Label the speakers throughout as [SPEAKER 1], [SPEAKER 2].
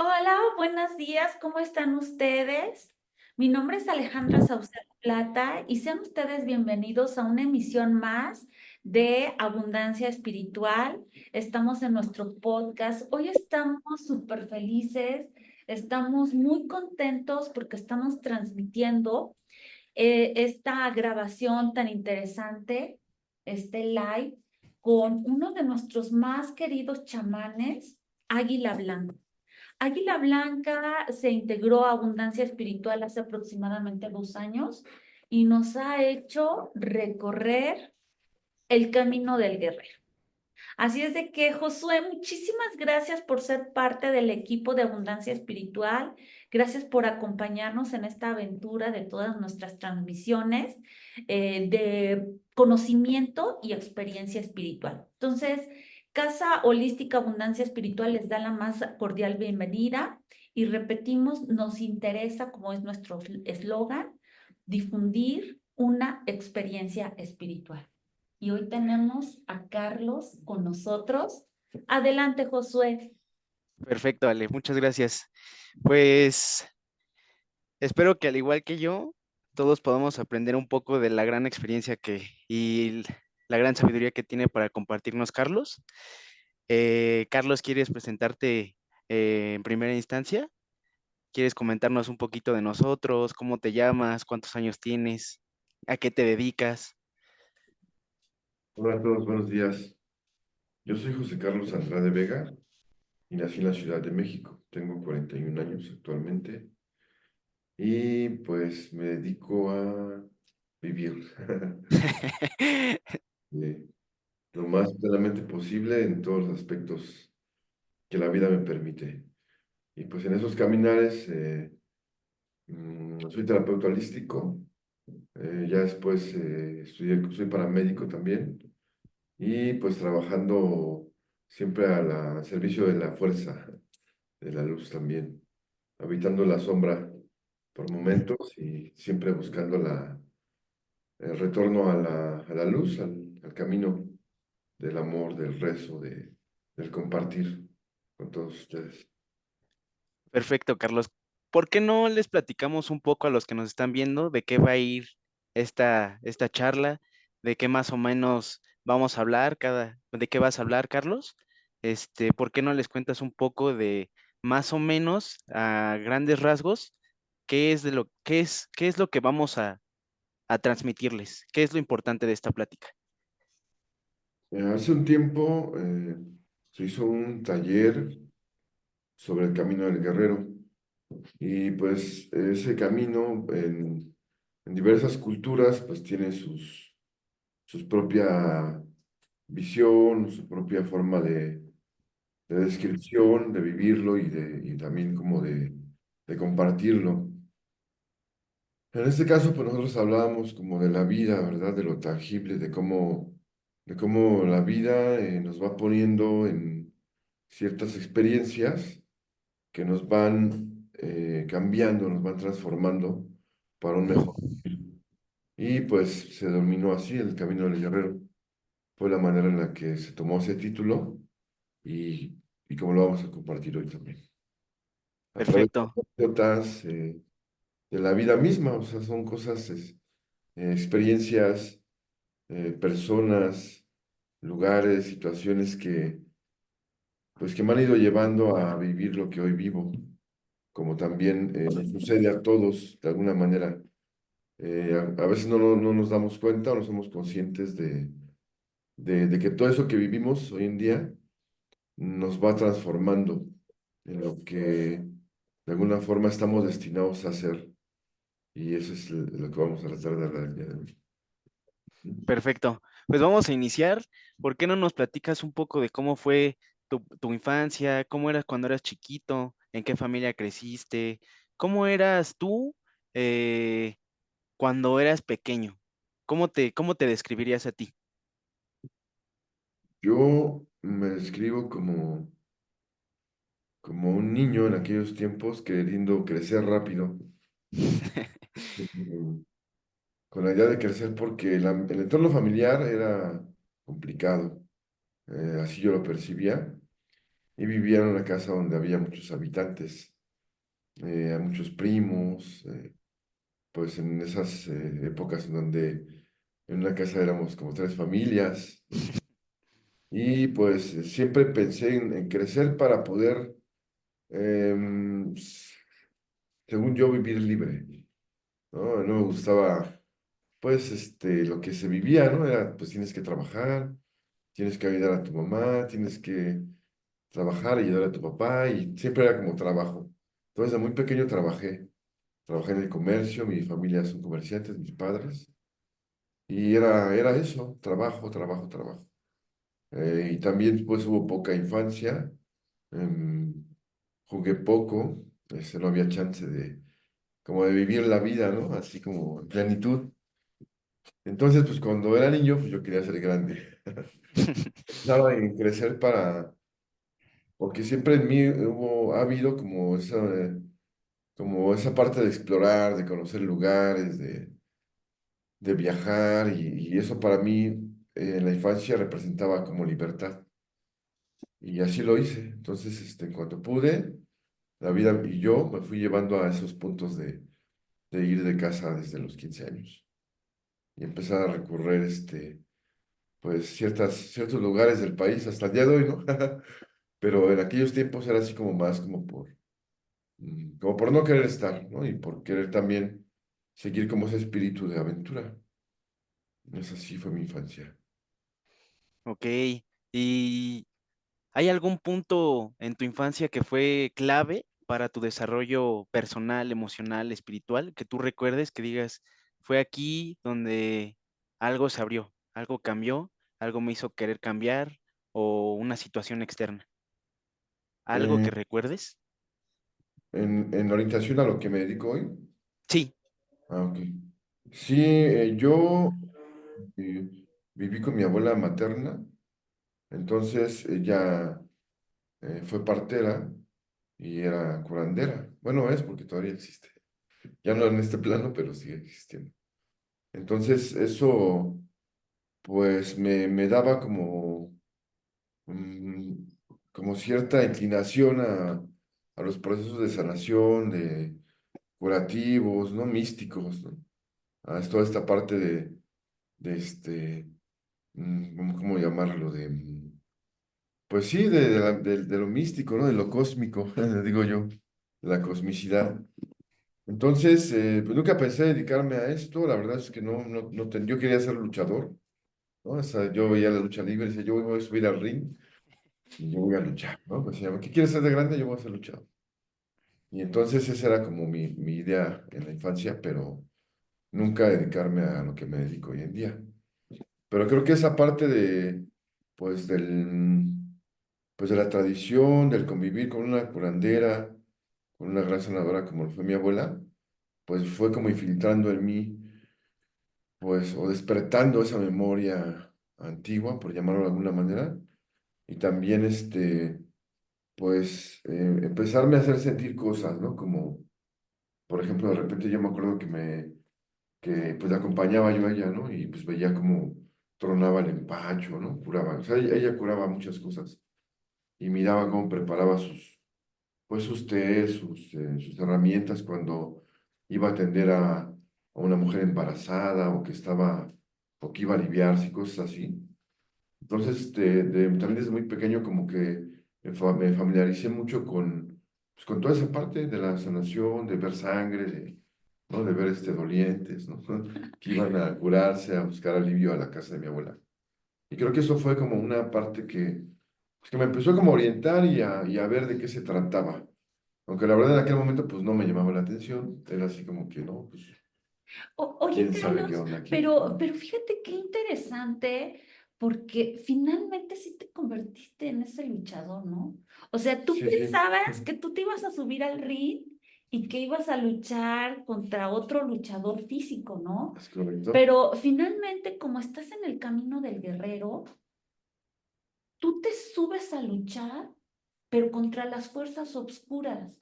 [SPEAKER 1] Hola, buenos días, ¿cómo están ustedes? Mi nombre es Alejandra Saucedo Plata y sean ustedes bienvenidos a una emisión más de Abundancia Espiritual. Estamos en nuestro podcast. Hoy estamos súper felices, estamos muy contentos porque estamos transmitiendo esta grabación tan interesante, este live, con uno de nuestros más queridos chamanes, Águila Blanca. Águila Blanca se integró a Abundancia Espiritual hace aproximadamente 2 años y nos ha hecho recorrer el camino del guerrero. Así es de que, Josué, muchísimas gracias por ser parte del equipo de Abundancia Espiritual. Gracias por acompañarnos en esta aventura de todas nuestras transmisiones de conocimiento y experiencia espiritual. Entonces, Casa Holística Abundancia Espiritual les da la más cordial bienvenida y repetimos, nos interesa, como es nuestro eslogan, difundir una experiencia espiritual. Y hoy tenemos a Carlos con nosotros. Adelante, Josué.
[SPEAKER 2] Perfecto, Ale, muchas gracias. Pues espero que al igual que yo, todos podamos aprender un poco de la gran experiencia la gran sabiduría que tiene para compartirnos Carlos. Carlos, ¿quieres presentarte en primera instancia? ¿Quieres comentarnos un poquito de nosotros? ¿Cómo te llamas? ¿Cuántos años tienes? ¿A qué te dedicas?
[SPEAKER 3] Hola a todos, buenos días. Yo soy José Carlos Andrade Vega y nací en la Ciudad de México. Tengo 41 años actualmente y pues me dedico a vivir eh, lo más plenamente posible en todos los aspectos que la vida me permite. Y pues en esos caminares soy terapeuta holístico, ya después soy paramédico también y pues trabajando siempre al servicio de la fuerza de la luz también, habitando la sombra por momentos y siempre buscando el retorno a la luz, al camino del amor, del rezo, del compartir con todos ustedes.
[SPEAKER 2] Perfecto, Carlos. ¿Por qué no les platicamos un poco a los que nos están viendo de qué va a ir esta charla, de qué más o menos vamos a hablar, de qué vas a hablar, Carlos? ¿Por qué no les cuentas un poco de más o menos a grandes rasgos qué es lo que vamos a transmitirles? ¿Qué es lo importante de esta plática?
[SPEAKER 3] Hace un tiempo se hizo un taller sobre el camino del guerrero y pues ese camino en diversas culturas pues tiene sus propia visión, su propia forma de descripción, de vivirlo y también como de compartirlo. En este caso, pues nosotros hablábamos como de la vida, ¿verdad? De lo tangible, de cómo la vida nos va poniendo en ciertas experiencias que nos van cambiando, nos van transformando para un mejor. Y pues se dominó así el camino del guerrero. Fue la manera en la que se tomó ese título y, y cómo lo vamos a compartir hoy también. A través
[SPEAKER 2] Perfecto,
[SPEAKER 3] de anécdotas de la vida misma, o sea, son cosas, experiencias, personas, lugares, situaciones pues, que me han ido llevando a vivir lo que hoy vivo, como también nos sucede a todos de alguna manera. A veces no nos damos cuenta o no somos conscientes de que todo eso que vivimos hoy en día nos va transformando en lo que de alguna forma estamos destinados a hacer. Y eso es lo que vamos a tratar de hablar el día de hoy.
[SPEAKER 2] perfecto. Pues vamos a iniciar. ¿Por qué no nos platicas un poco de cómo fue tu infancia? ¿Cómo eras cuando eras chiquito? ¿En qué familia creciste? ¿Cómo eras tú eh, cuando eras pequeño? Cómo te describirías a ti?
[SPEAKER 3] Yo me describo como un niño en aquellos tiempos queriendo crecer rápido, mm, con la idea de crecer porque el entorno familiar era complicado, así yo lo percibía. y vivía en una casa donde había muchos habitantes, muchos primos, pues en esas épocas en donde en una casa éramos como 3 familias, y pues siempre pensé en crecer para poder, em, según yo, vivir libre, ¿no? No me gustaba, pues, lo que se vivía, ¿no? Era, pues tienes que trabajar, tienes que ayudar a tu mamá, tienes que trabajar y ayudar a tu papá, y siempre era como trabajo. Entonces, de muy pequeño trabajé en el comercio, mi familia son comerciantes, mis padres, y era eso, trabajo, trabajo, trabajo. Y también, pues, hubo poca infancia, em, jugué poco, no había chance como de vivir la vida, ¿no? Así como en plenitud. Entonces, pues, cuando era niño, pues, yo quería ser grande. Pensaba en crecer porque siempre en mí ha habido como esa parte de explorar, de conocer lugares, de viajar, y eso para mí en la infancia representaba como libertad. Y así lo hice. Entonces, en cuanto pude, la vida y yo me fui llevando a esos puntos de ir de casa desde los 15 años y empezar a recorrer, pues, ciertos lugares del país hasta el día de hoy, ¿no? Pero en aquellos tiempos era así como más como por no querer estar, ¿no? Y por querer también seguir como ese espíritu de aventura. Esa sí fue mi infancia.
[SPEAKER 2] Ok, ¿y hay algún punto en tu infancia que fue clave para tu desarrollo personal, emocional, espiritual, que tú recuerdes, que digas, fue aquí donde algo se abrió, algo cambió, algo me hizo querer cambiar o una situación externa? ¿Algo
[SPEAKER 3] Eh,
[SPEAKER 2] que recuerdes?
[SPEAKER 3] en orientación a lo que me dedico hoy.
[SPEAKER 2] Sí,
[SPEAKER 3] Ok. Sí, yo eh, viví con mi abuela materna, entonces ella fue partera y era curandera. Bueno, es porque todavía existe. Ya no en este plano, pero sigue existiendo. Entonces, eso pues me daba mm, como cierta inclinación a los procesos de sanación, de curativos, ¿no? Místicos, ¿no? A toda esta parte de ¿cómo llamarlo? Pues sí, de lo místico, ¿no? De lo cósmico, digo yo, de la cosmicidad. Entonces, pues nunca pensé dedicarme a esto, la verdad es que yo quería ser luchador, ¿no? O sea, yo veía la lucha libre y decía, yo voy a subir al ring y yo voy a luchar, ¿no? Pues se llama, ¿qué quieres ser de grande? Yo voy a ser luchador. Y entonces esa era como mi idea en la infancia, pero nunca dedicarme a lo que me dedico hoy en día. Pero creo que esa parte pues pues de la tradición, del convivir con una curandera, con una gran sanadora como lo fue mi abuela, pues fue como infiltrando en mí, pues, o despertando esa memoria antigua, por llamarlo de alguna manera, y también, pues, empezarme a hacer sentir cosas, ¿no? Como, por ejemplo, de repente yo me acuerdo que pues la acompañaba yo a ella, ¿no? Y pues veía como tronaba el empacho, ¿no? Curaba, o sea, ella curaba muchas cosas y miraba cómo preparaba pues sus tés, sus herramientas cuando iba a atender a una mujer embarazada o que iba a aliviarse y cosas así. Entonces, también desde muy pequeño como que me familiaricé mucho pues, con toda esa parte de la sanación, de ver sangre, ¿no? De ver dolientes, ¿no? Que iban a curarse, a buscar alivio a la casa de mi abuela. Y creo que eso fue como una parte pues, que me empezó como a orientar y a ver de qué se trataba. Aunque la verdad en aquel momento pues no me llamaba la atención, era así como que no, pues
[SPEAKER 1] Oye,
[SPEAKER 3] quién sabe qué
[SPEAKER 1] Carlos,
[SPEAKER 3] onda aquí.
[SPEAKER 1] pero fíjate qué interesante, porque finalmente sí te convertiste en ese luchador, ¿no? O sea, tú
[SPEAKER 3] Sí, sí,
[SPEAKER 1] pensabas que tú te ibas a subir al ring y que ibas a luchar contra otro luchador físico, ¿no?
[SPEAKER 3] es correcto.
[SPEAKER 1] Pero finalmente, como estás en el camino del guerrero, tú te subes a luchar, pero contra las fuerzas obscuras,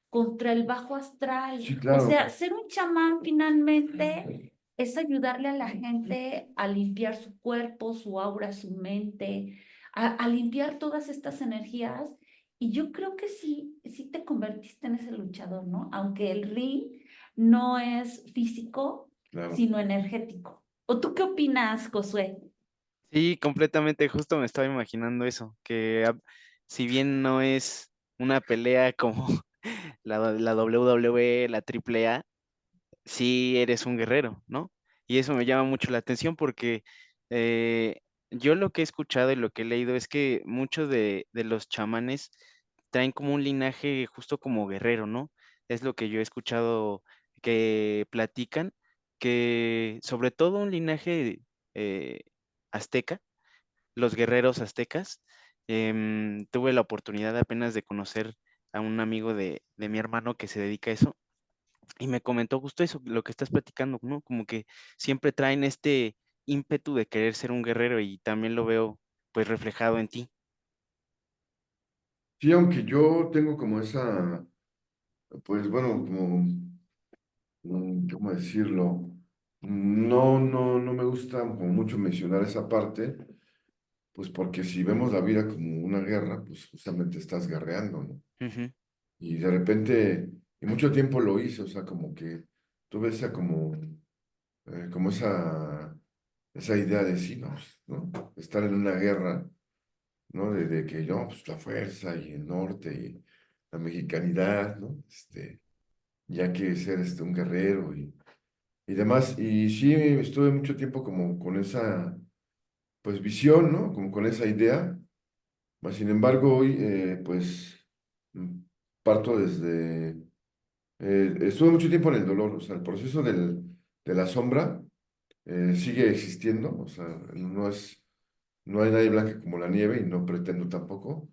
[SPEAKER 1] contra el bajo astral.
[SPEAKER 3] Sí,
[SPEAKER 1] O
[SPEAKER 3] claro.
[SPEAKER 1] sea, ser un chamán finalmente es ayudarle a la gente a limpiar su cuerpo, su aura, su mente, a limpiar todas estas energías Y yo creo que sí, sí te convertiste en ese luchador, ¿no? Aunque el ring no es físico,
[SPEAKER 3] Claro.
[SPEAKER 1] sino energético. ¿O tú qué opinas, Josué?
[SPEAKER 2] Sí, completamente, justo me estaba imaginando eso, que si bien no es una pelea como la WWE, la AAA, sí eres un guerrero, ¿no? Y eso me llama mucho la atención porque eh, yo lo que he escuchado y lo que he leído es que muchos de los chamanes traen como un linaje justo como guerrero, ¿no? Es lo que yo he escuchado que platican, que sobre todo un linaje eh, azteca, los guerreros aztecas. Tuve la oportunidad apenas de conocer a un amigo de mi hermano que se dedica a eso y me comentó justo eso, lo que estás platicando, ¿no? Como que siempre traen este ímpetu de querer ser un guerrero y también lo veo pues reflejado en ti.
[SPEAKER 3] Sí, aunque yo tengo como esa, pues bueno, como, ¿cómo decirlo? No me gusta como mucho mencionar esa parte, pues porque si vemos la vida como una guerra, pues justamente estás guerreando, ¿no?
[SPEAKER 2] Ujú.
[SPEAKER 3] Y de repente, y mucho tiempo lo hice, o sea, como que tuve esa como esa idea de sí, ¿no? Estar en una guerra, ¿no? De que yo, pues la fuerza y el norte y la mexicanidad, ¿no? Ya que ser un guerrero y demás. Y sí, estuve mucho tiempo como con esa, pues, visión, ¿no? Como con esa idea. Mas, sin embargo, hoy, pues, mm, parto desde... estuve mucho tiempo en el dolor, o sea, el proceso de la sombra sigue existiendo, o sea, no hay nadie blanca como la nieve y no pretendo tampoco.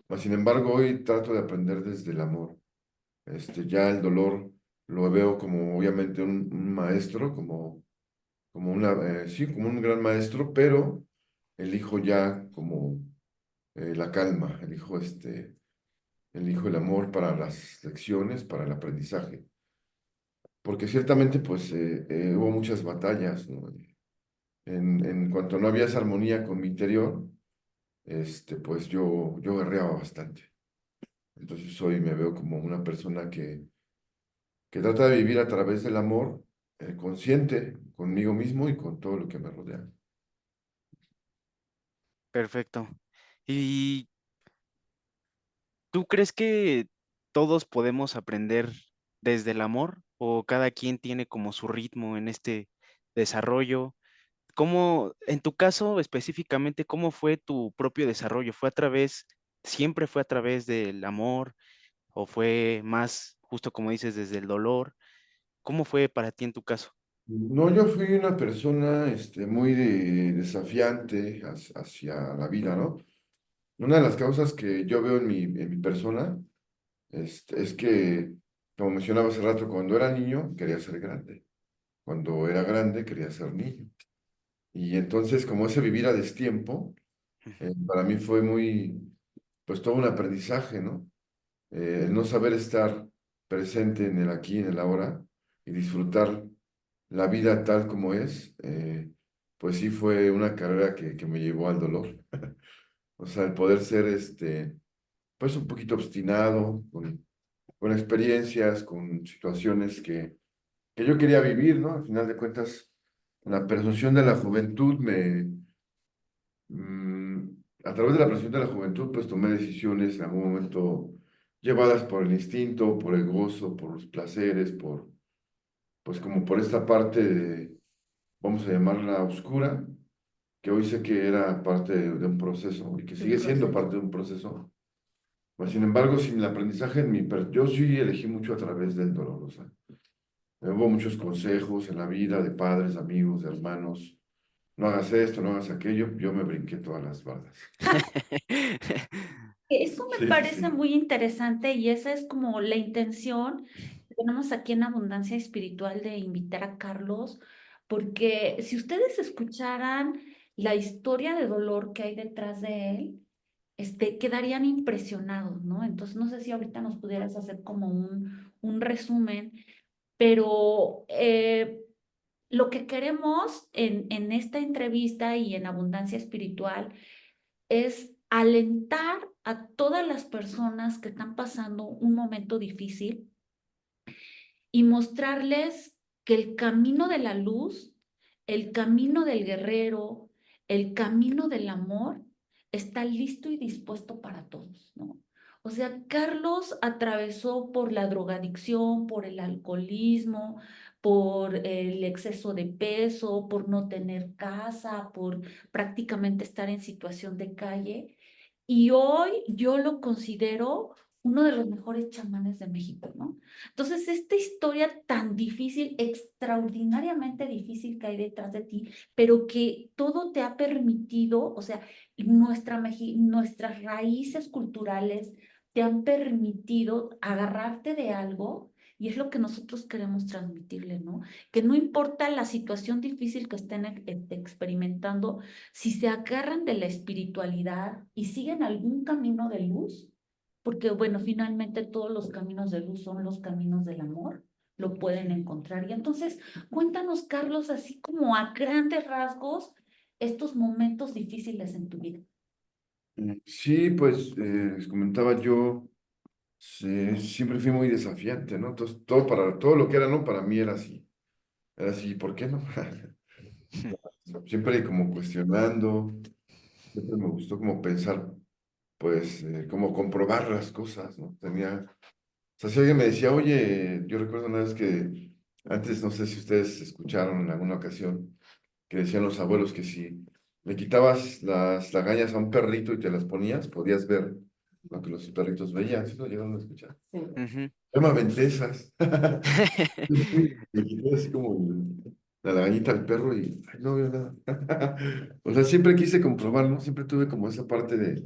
[SPEAKER 3] Mas, sin embargo, hoy trato de aprender desde el amor. Ya el dolor lo veo como obviamente un maestro, sí, como un gran maestro, pero elijo ya como la calma, elijo el amor para las lecciones, para el aprendizaje. Porque ciertamente, pues, hubo muchas batallas, ¿no? En cuanto no había esa armonía con mi interior, pues yo guerreaba bastante. Entonces hoy me veo como una persona que trata de vivir a través del amor, consciente conmigo mismo y con todo lo que me rodea.
[SPEAKER 2] Perfecto. ¿Y tú crees que todos podemos aprender desde el amor o cada quien tiene como su ritmo en este desarrollo? ¿Cómo, en tu caso específicamente, cómo fue tu propio desarrollo? Siempre fue a través del amor o fue más, justo como dices, desde el dolor? ¿Cómo fue para ti en tu caso?
[SPEAKER 3] No, yo fui una persona muy desafiante hacia la vida, ¿no? Una de las causas que yo veo en mi persona es que, como mencionaba hace rato, cuando era niño quería ser grande, cuando era grande quería ser niño. Y entonces, como ese vivir a destiempo, para mí fue pues todo un aprendizaje, ¿no? El no saber estar presente en el aquí, en el ahora y disfrutar la vida tal como es, pues sí fue una carrera que me llevó al dolor. O sea, el poder ser, pues un poquito obstinado, con experiencias, con situaciones que yo quería vivir, ¿no? Al final de cuentas, la presunción de la juventud mm, a través de la presunción de la juventud, pues tomé decisiones en algún momento llevadas por el instinto, por el gozo, por los placeres, pues como por esta parte vamos a llamarla oscura, que hoy sé que era parte de un proceso y que
[SPEAKER 1] Un
[SPEAKER 3] sigue siendo
[SPEAKER 1] proceso.
[SPEAKER 3] parte de un proceso. Pues, sin embargo, sin el aprendizaje yo sí elegí mucho a través del dolor. O sea, hubo muchos consejos en la vida de padres, amigos, de hermanos. No hagas esto, no hagas aquello. Yo me brinqué todas las bardas.
[SPEAKER 1] Eso me
[SPEAKER 3] Sí, sí,
[SPEAKER 1] parece
[SPEAKER 3] sí.
[SPEAKER 1] muy interesante y esa es como la intención que tenemos aquí en Abundancia Espiritual de invitar a Carlos, porque si ustedes escucharan la historia de dolor que hay detrás de él, quedarían impresionados, ¿no? Entonces, no sé si ahorita nos pudieras hacer como un resumen, pero lo que queremos en esta entrevista y en Abundancia Espiritual es alentar a todas las personas que están pasando un momento difícil y mostrarles que el camino de la luz, el camino del guerrero, el camino del amor está listo y dispuesto para todos, ¿no? O sea, Carlos atravesó por la drogadicción, por el alcoholismo, por el exceso de peso, por no tener casa, por prácticamente estar en situación de calle. Y hoy yo lo considero uno de los mejores chamanes de México, ¿no? Entonces, esta historia tan difícil, extraordinariamente difícil que hay detrás de ti, pero que todo te ha permitido, o sea, nuestras raíces culturales te han permitido agarrarte de algo y es lo que nosotros queremos transmitirle, ¿no? Que no importa la situación difícil que estén experimentando, si se agarran de la espiritualidad y siguen algún camino de luz, porque bueno, finalmente todos los caminos de luz son los caminos del amor, lo pueden encontrar. Y entonces, cuéntanos, Carlos, así como a grandes rasgos, estos momentos difíciles en tu vida.
[SPEAKER 3] Sí, pues les comentaba yo, siempre fui muy desafiante, ¿no? Entonces, todo lo que era no, para mí era así, ¿por qué no? Siempre como cuestionando, siempre me gustó como pensar, pues, como comprobar las cosas, ¿no? O sea, si alguien me decía, oye, yo recuerdo una vez que antes, no sé si ustedes escucharon en alguna ocasión, que decían los abuelos que si le quitabas las lagañas a un perrito y te las ponías, podías ver lo que los perritos veían. ¿Sí lo llegaron a escuchar? Sí.
[SPEAKER 2] Ujú.
[SPEAKER 3] Yo me aventé esas. Le quité así como la lagañita al perro y ay, no veo nada. O sea, siempre quise comprobar, ¿no? Siempre tuve como esa parte de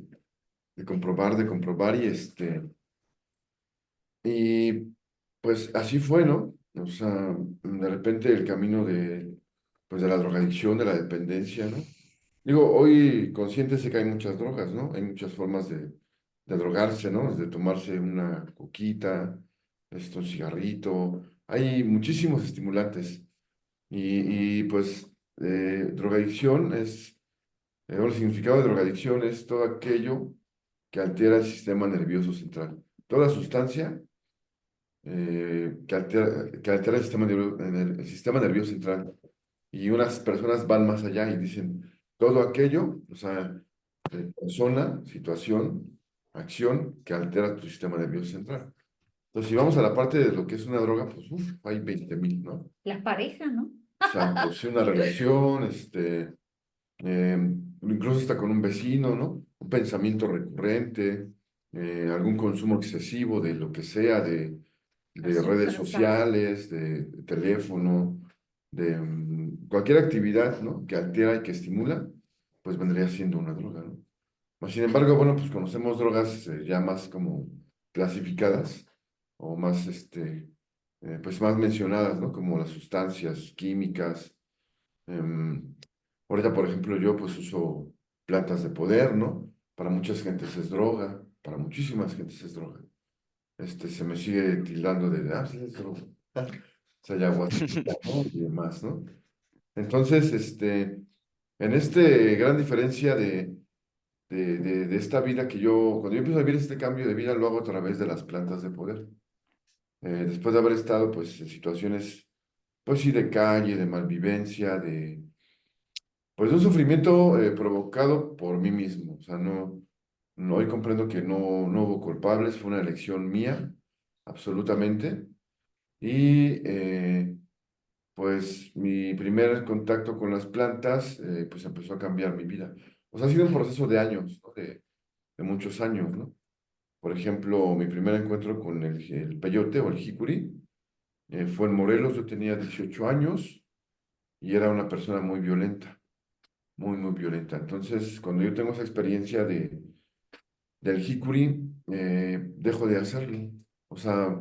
[SPEAKER 3] comprobar y pues así fue, ¿no? O sea, de repente el camino pues, de la drogadicción, de la dependencia, ¿no? Digo, hoy consciente sé que hay muchas drogas, ¿no? Hay muchas formas de drogarse, ¿no? Desde tomarse una coquita, un cigarrito. Hay muchísimos estimulantes. Pues, drogadicción o el significado de drogadicción es todo aquello que altera el sistema nervioso central. Toda sustancia que altera el sistema nervioso central. Y unas personas van más allá y dicen todo aquello, o sea, persona, situación, acción que altera tu sistema nervioso central. Entonces, si vamos a la parte de lo que es una droga, pues uf, hay 20,000, ¿no?
[SPEAKER 1] La pareja, ¿no?
[SPEAKER 3] Exacto, si una relación, incluso hasta con un vecino, ¿no? Un pensamiento recurrente, algún consumo excesivo de lo que sea, de redes
[SPEAKER 1] Azúcar, sal.
[SPEAKER 3] sociales, de teléfono, de cualquier actividad, ¿no? Que altera y que estimula, pues vendría siendo una droga, ¿no? Mas, sin embargo, bueno, pues conocemos drogas ya más como clasificadas o más, pues más mencionadas, ¿no? Como las sustancias químicas. em, Ahorita, por ejemplo, yo pues uso plantas de poder, ¿no? Para muchas gentes es droga, para muchísimas gentes es droga. Se me sigue tildando sí, es droga. O sea, ayahuasca, ¿no? Y demás, ¿no? Entonces, en gran diferencia de esta vida cuando yo empiezo a vivir este cambio de vida, lo hago a través de las plantas de poder. Después de haber estado, pues, en situaciones, pues sí, de calle, de malvivencia, pues, un sufrimiento provocado por mí mismo. O sea, hoy comprendo que no hubo culpables, fue una elección mía, absolutamente. Y, pues, mi primer contacto con las plantas, pues, empezó a cambiar mi vida. O sea, ha sido un proceso de años, ¿no? De muchos años, ¿no? Por ejemplo, mi primer encuentro con el peyote o el jicuri fue en Morelos. Yo tenía 18 años y era una persona muy violenta, muy, muy violenta. Entonces, cuando yo tengo esa experiencia del jicuri, dejo de hacerlo. O sea,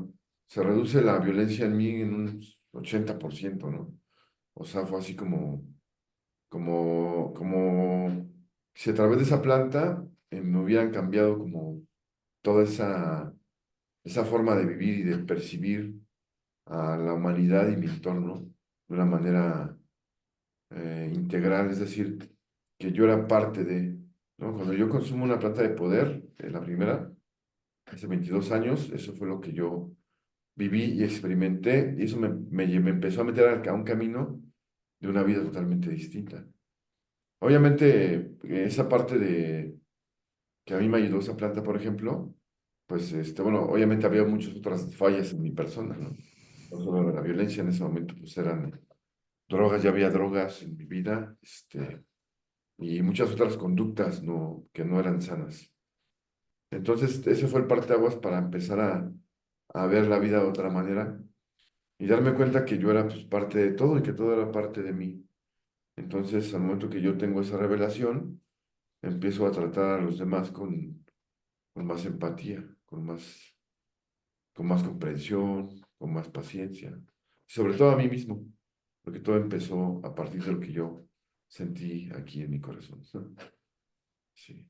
[SPEAKER 3] se reduce la violencia en mí en un 80%, ¿no? O sea, fue así como si a través de esa planta me hubieran cambiado como toda esa forma de vivir y de percibir a la humanidad y mi entorno de una manera integral, es decir, que yo era parte de. ¿no? Cuando yo consumo una planta de poder, la primera, hace 22 años, eso fue lo que yo viví y experimenté, y eso me empezó a meter a un camino de una vida totalmente distinta. Obviamente, esa parte de que a mí me ayudó esa planta, por ejemplo, pues, bueno, obviamente había muchas otras fallas en mi persona, ¿no? No solo la violencia en ese momento, pues eran drogas, ya había drogas en mi vida, y muchas otras conductas, ¿no? Que no eran sanas. Entonces, ese fue el parteaguas para empezar a ver la vida de otra manera y darme cuenta que yo era pues parte de todo y que todo era parte de mí. Entonces, al momento que yo tengo esa revelación, empiezo a tratar a los demás con más empatía, con más comprensión, con más paciencia, sobre todo a mí mismo, porque todo empezó a partir de lo que yo sentí aquí en mi corazón. Sí.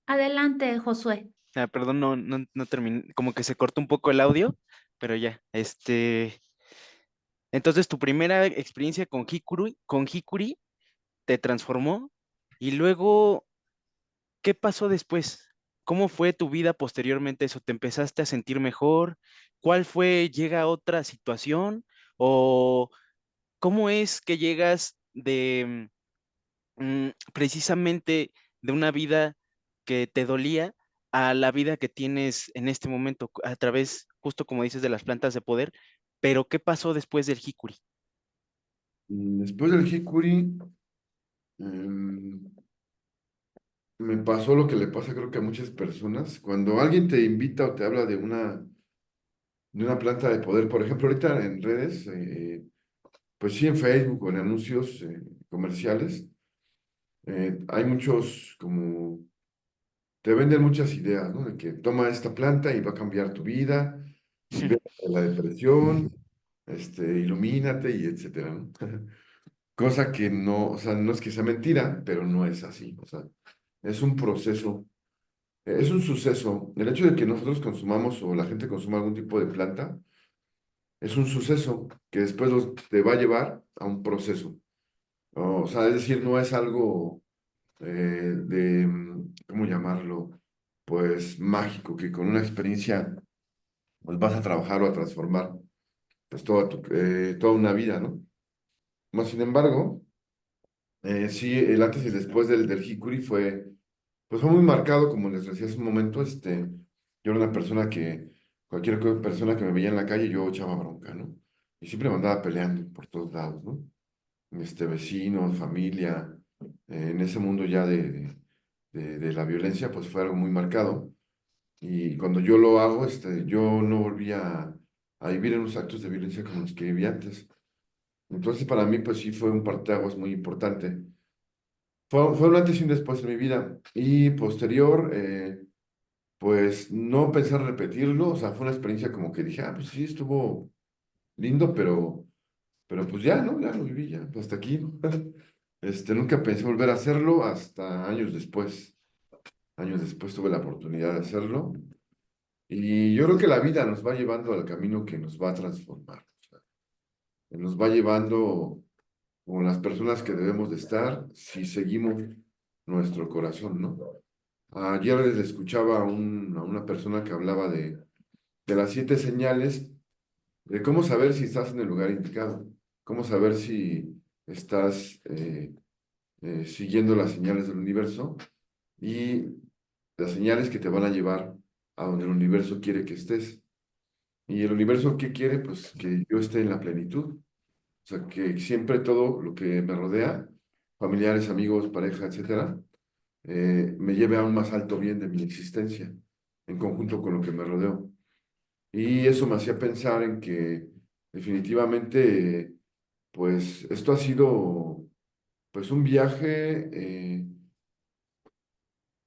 [SPEAKER 1] Adelante, Josué.
[SPEAKER 2] Ah, perdón, no terminé, como que se cortó un poco el audio, pero ya, entonces tu primera experiencia con Hikuri te transformó y luego, ¿qué pasó después? ¿Cómo fue tu vida posteriormente a eso? ¿Te empezaste a sentir mejor? ¿Cuál fue, llega otra situación? ¿O cómo es que llegas de precisamente de una vida que te dolía a la vida que tienes en este momento a través, justo como dices, de las plantas de poder? Pero ¿qué pasó después del Hikuri?
[SPEAKER 3] Después del Hikuri, em, me pasó lo que le pasa creo que a muchas personas. Cuando alguien te invita o te habla de una planta de poder, por ejemplo, ahorita en redes, pues sí, en Facebook o en anuncios comerciales, hay muchos como, te venden muchas ideas, ¿no? De que toma esta planta y va a cambiar tu vida, libera de la depresión, ilumínate y etcétera, ¿no? Cosa que no, o sea, no es que sea mentira, pero no es así, o sea, es un proceso. Es un suceso. El hecho de que nosotros consumamos o la gente consuma algún tipo de planta es un suceso que después te va a llevar a un proceso. O sea, es decir, no es algo ¿cómo llamarlo? Pues mágico, que con una experiencia pues vas a trabajar o a transformar pues toda una vida, ¿no? Más sin embargo, sí, el antes y el después del Hikuri pues fue muy marcado, como les decía hace un momento, yo era una persona que, persona que me veía en la calle, yo echaba bronca, ¿no? Y siempre me andaba peleando por todos lados, ¿no? Vecinos, familia, en ese mundo ya de la violencia, pues fue algo muy marcado. Y cuando yo lo hago, yo no volví a vivir en los actos de violencia como los que vivía antes. Entonces, para mí, pues sí fue un parteaguas muy importante. Fue un antes y un después en mi vida. Y posterior, pues no pensé en repetirlo, o sea, fue una experiencia como que dije, ah, pues sí, estuvo lindo, pero pues ya, ¿no? Ya lo viví, ya, hasta aquí, ¿no? Nunca pensé volver a hacerlo hasta años después. Años después tuve la oportunidad de hacerlo. Y yo creo que la vida nos va llevando al camino que nos va a transformar. O sea, nos va llevando como las personas que debemos de estar si seguimos nuestro corazón, ¿no? Ayer les escuchaba a una persona que hablaba de las 7 señales, de cómo saber si estás en el lugar indicado, cómo saber si estás siguiendo las señales del universo y las señales que te van a llevar a donde el universo quiere que estés. ¿Y el universo qué quiere? Pues que yo esté en la plenitud. O sea, que siempre todo lo que me rodea, familiares, amigos, pareja, etcétera, me lleve a un más alto bien de mi existencia, en conjunto con lo que me rodeo. Y eso me hacía pensar en que definitivamente, pues esto ha sido pues un viaje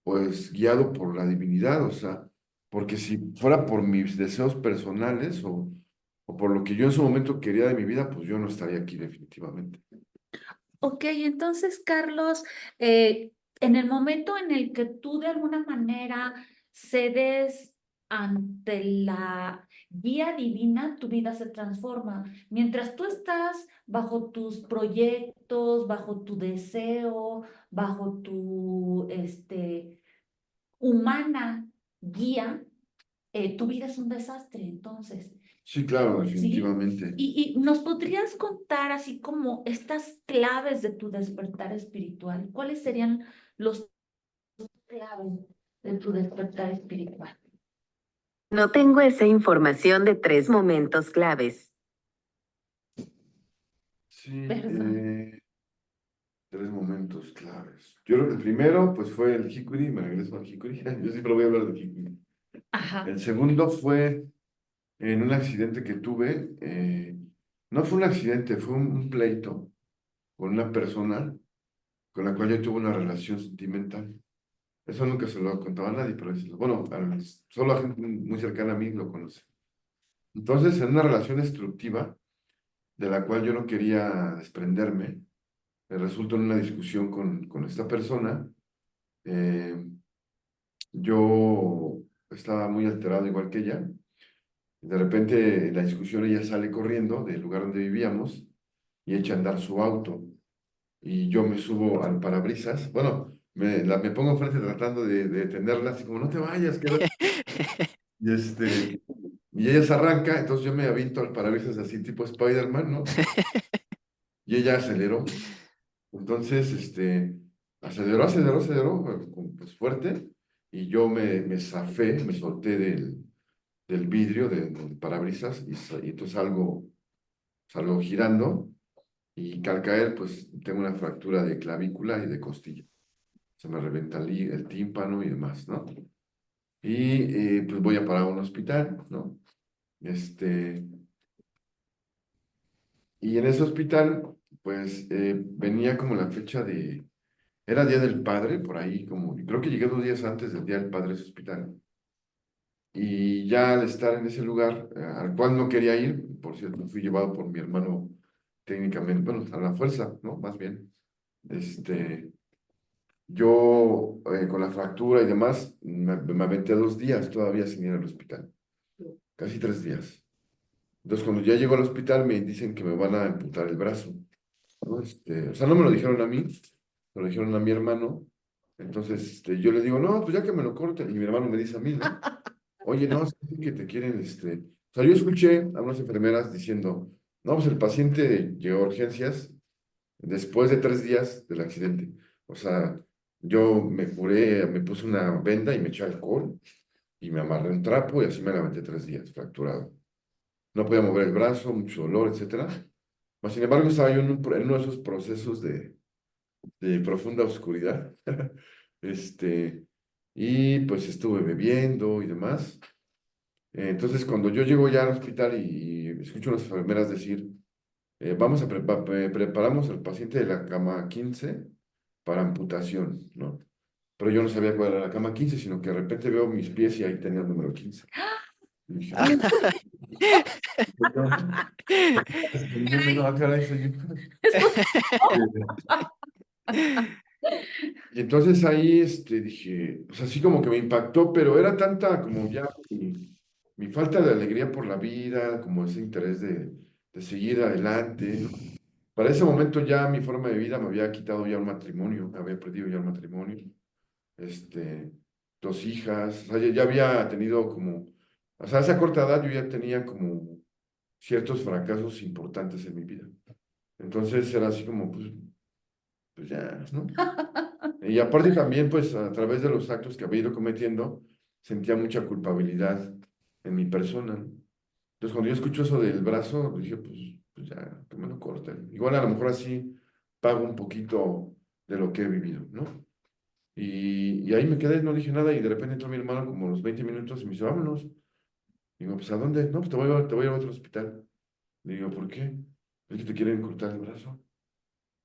[SPEAKER 3] pues guiado por la divinidad, o sea, porque si fuera por mis deseos personales o por lo que yo en su momento quería de mi vida, pues yo no estaría aquí definitivamente.
[SPEAKER 1] Ok, entonces, Carlos, en el momento en el que tú de alguna manera cedes ante la guía divina, tu vida se transforma. Mientras tú estás bajo tus proyectos, bajo tu deseo, bajo tu humana guía, tu vida es un desastre, entonces.
[SPEAKER 3] Sí, claro,
[SPEAKER 1] ¿Sí?
[SPEAKER 3] definitivamente.
[SPEAKER 1] Y nos podrías contar así como estas claves de tu despertar espiritual. ¿Cuáles serían los claves de tu despertar espiritual?
[SPEAKER 4] No tengo esa información de 3 momentos claves.
[SPEAKER 3] Sí,
[SPEAKER 1] Perdón.
[SPEAKER 3] 3 momentos claves. Yo creo que el primero, pues fue el Hikuri, me regreso al Hikuri. Yo siempre voy a hablar del Hikuri.
[SPEAKER 1] Ajá.
[SPEAKER 3] El segundo fue en un accidente que tuve. No fue un accidente, fue un pleito con una persona con la cual yo tuve una relación sentimental. Eso nunca se lo he contado a nadie, pero bueno, solo a gente muy cercana a mí lo conoce. Entonces, en una relación destructiva, de la cual yo no quería desprenderme, me resultó en una discusión con esta persona. eh, yo estaba muy alterado igual que ella. De repente, en la discusión, ella sale corriendo del lugar donde vivíamos y echa a andar su auto. Y yo me subo al parabrisas. Bueno, me pongo enfrente tratando de detenerla, así como, no te vayas. Y, y ella se arranca, entonces yo me aviento al parabrisas así tipo Spider-Man, ¿no? Y ella aceleró. Entonces, aceleró, pues fuerte. Y yo me zafé, me solté del vidrio del parabrisas y entonces salgo girando. Y al caer, pues tengo una fractura de clavícula y de costilla. Se me reventa el tímpano y demás, ¿no? Y pues voy a parar a un hospital, ¿no? Este, y en ese hospital, pues venía como la fecha era Día del Padre, por ahí, como, creo que llegué 2 días antes del Día del Padre a ese hospital. Y ya al estar en ese lugar, al cual no quería ir, por cierto, fui llevado por mi hermano técnicamente, bueno, a la fuerza, ¿no? Más bien. Este, yo con la fractura y demás, me aventé 2 días todavía sin ir al hospital, casi 3 días. Entonces, cuando ya llego al hospital, me dicen que me van a amputar el brazo, ¿no? O sea, no me lo dijeron a mí, me lo dijeron a mi hermano. Entonces, yo le digo, no, pues ya que me lo corten. Y mi hermano me dice a mí, ¿no? Oye, no, sí que te quieren, O sea, yo escuché a unas enfermeras diciendo, no, pues el paciente llegó a urgencias después de 3 días del accidente. O sea, yo me curé, me puse una venda y me eché alcohol y me amarré un trapo y así me levanté 3 días, fracturado. No podía mover el brazo, mucho dolor, etcétera. Mas, sin embargo, estaba yo en uno de esos procesos de profunda oscuridad. Este, y pues estuve bebiendo y demás. Entonces, cuando yo llego ya al hospital y escucho a las enfermeras decir, vamos a preparamos al paciente de la cama 15 para amputación, ¿no? Pero yo no sabía cuál era la cama 15, sino que de repente veo mis pies y ahí tenía el número 15. Y dije, "Ah, no, caray, soy yo". Y entonces ahí dije, pues así como que me impactó, pero era tanta como ya mi falta de alegría por la vida, como ese interés de seguir adelante, ¿no? Para ese momento ya mi forma de vida me había quitado ya un matrimonio, me había perdido ya el matrimonio, este, 2 hijas, o sea, ya había tenido como, o sea, a esa corta edad yo ya tenía como ciertos fracasos importantes en mi vida. Entonces era así como, pues ya, ¿no? Y aparte también, pues a través de los actos que había ido cometiendo, sentía mucha culpabilidad en mi persona, ¿no? Entonces cuando yo escucho eso del brazo, dije, pues ya, que me lo corten. Igual a lo mejor así pago un poquito de lo que he vivido, ¿no? Y ahí me quedé, no dije nada y de repente entró mi hermano como a los 20 minutos y me dice, vámonos. Digo, pues ¿a dónde? No, pues te voy a llevar a otro hospital. Le digo, ¿por qué? Es que te quieren cortar el brazo.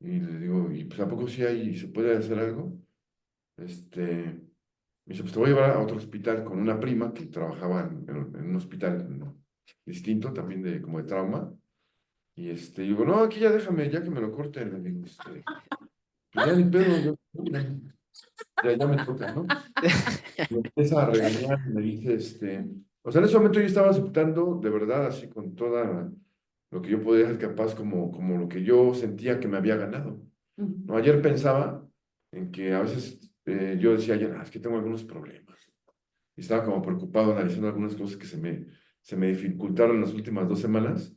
[SPEAKER 3] Y le digo, ¿y pues a poco sí hay, se puede hacer algo? Me dice, pues te voy a llevar a otro hospital con una prima que trabajaba en un hospital, ¿no? Distinto, también como de trauma. Y digo, no, aquí ya déjame, ya que me lo corten. Le digo, pues ya ni pedo. ya me toca, ¿no? Me empieza a regañar, me dice, o sea, en ese momento yo estaba aceptando de verdad, así con toda lo que yo podía ser capaz, como lo que yo sentía que me había ganado. ¿No? Ayer pensaba en que a veces yo decía, ayer, es que tengo algunos problemas. Y estaba como preocupado analizando algunas cosas que se me dificultaron las últimas 2 semanas.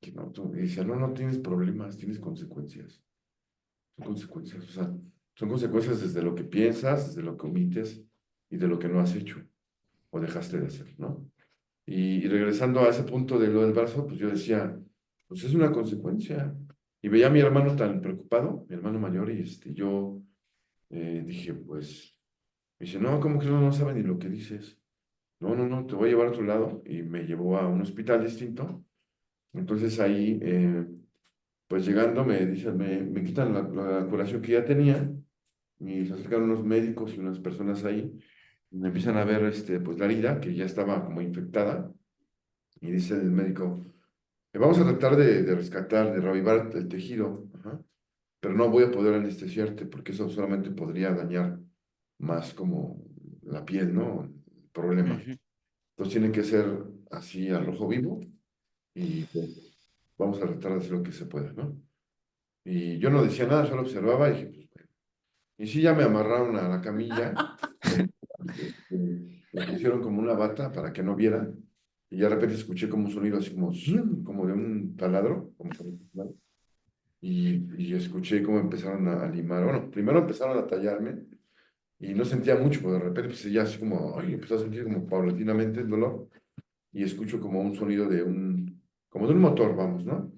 [SPEAKER 3] Que no, y decía, no, no tienes problemas, tienes consecuencias. Son consecuencias, o sea, son consecuencias desde lo que piensas, desde lo que omites y de lo que no has hecho o dejaste de hacer, ¿no? Y regresando a ese punto de lo del brazo, pues yo decía, pues es una consecuencia. Y veía a mi hermano tan preocupado, mi hermano mayor, y yo dije, pues, me dice, no, ¿cómo que no sabe ni lo que dices? No, no, no, te voy a llevar a otro lado. Y me llevó a un hospital distinto. Entonces ahí, pues llegando, me dicen, me quitan la curación que ya tenía y se acercan unos médicos y unas personas ahí. Y me empiezan a ver, pues la herida, que ya estaba como infectada. Y dice el médico, vamos a tratar de rescatar, de reavivar el tejido, ajá, pero no voy a poder anestesiarte porque eso solamente podría dañar más como la piel, ¿no? El problema.
[SPEAKER 2] Ujú.
[SPEAKER 3] Entonces tiene que ser así al rojo vivo y pues, vamos a tratar de hacer lo que se pueda, ¿no? Y yo no decía nada, solo observaba y dije, pues bueno. Y sí, ya me amarraron a la camilla, me pusieron como una bata para que no viera, y ya de repente escuché como un sonido así como, zun, como de un taladro, y escuché cómo empezaron a limar. Bueno, primero empezaron a tallarme y no sentía mucho, pero de repente pues ya así como, ay, empecé a sentir como paulatinamente el dolor y escucho como un sonido como de un motor, vamos, ¿no?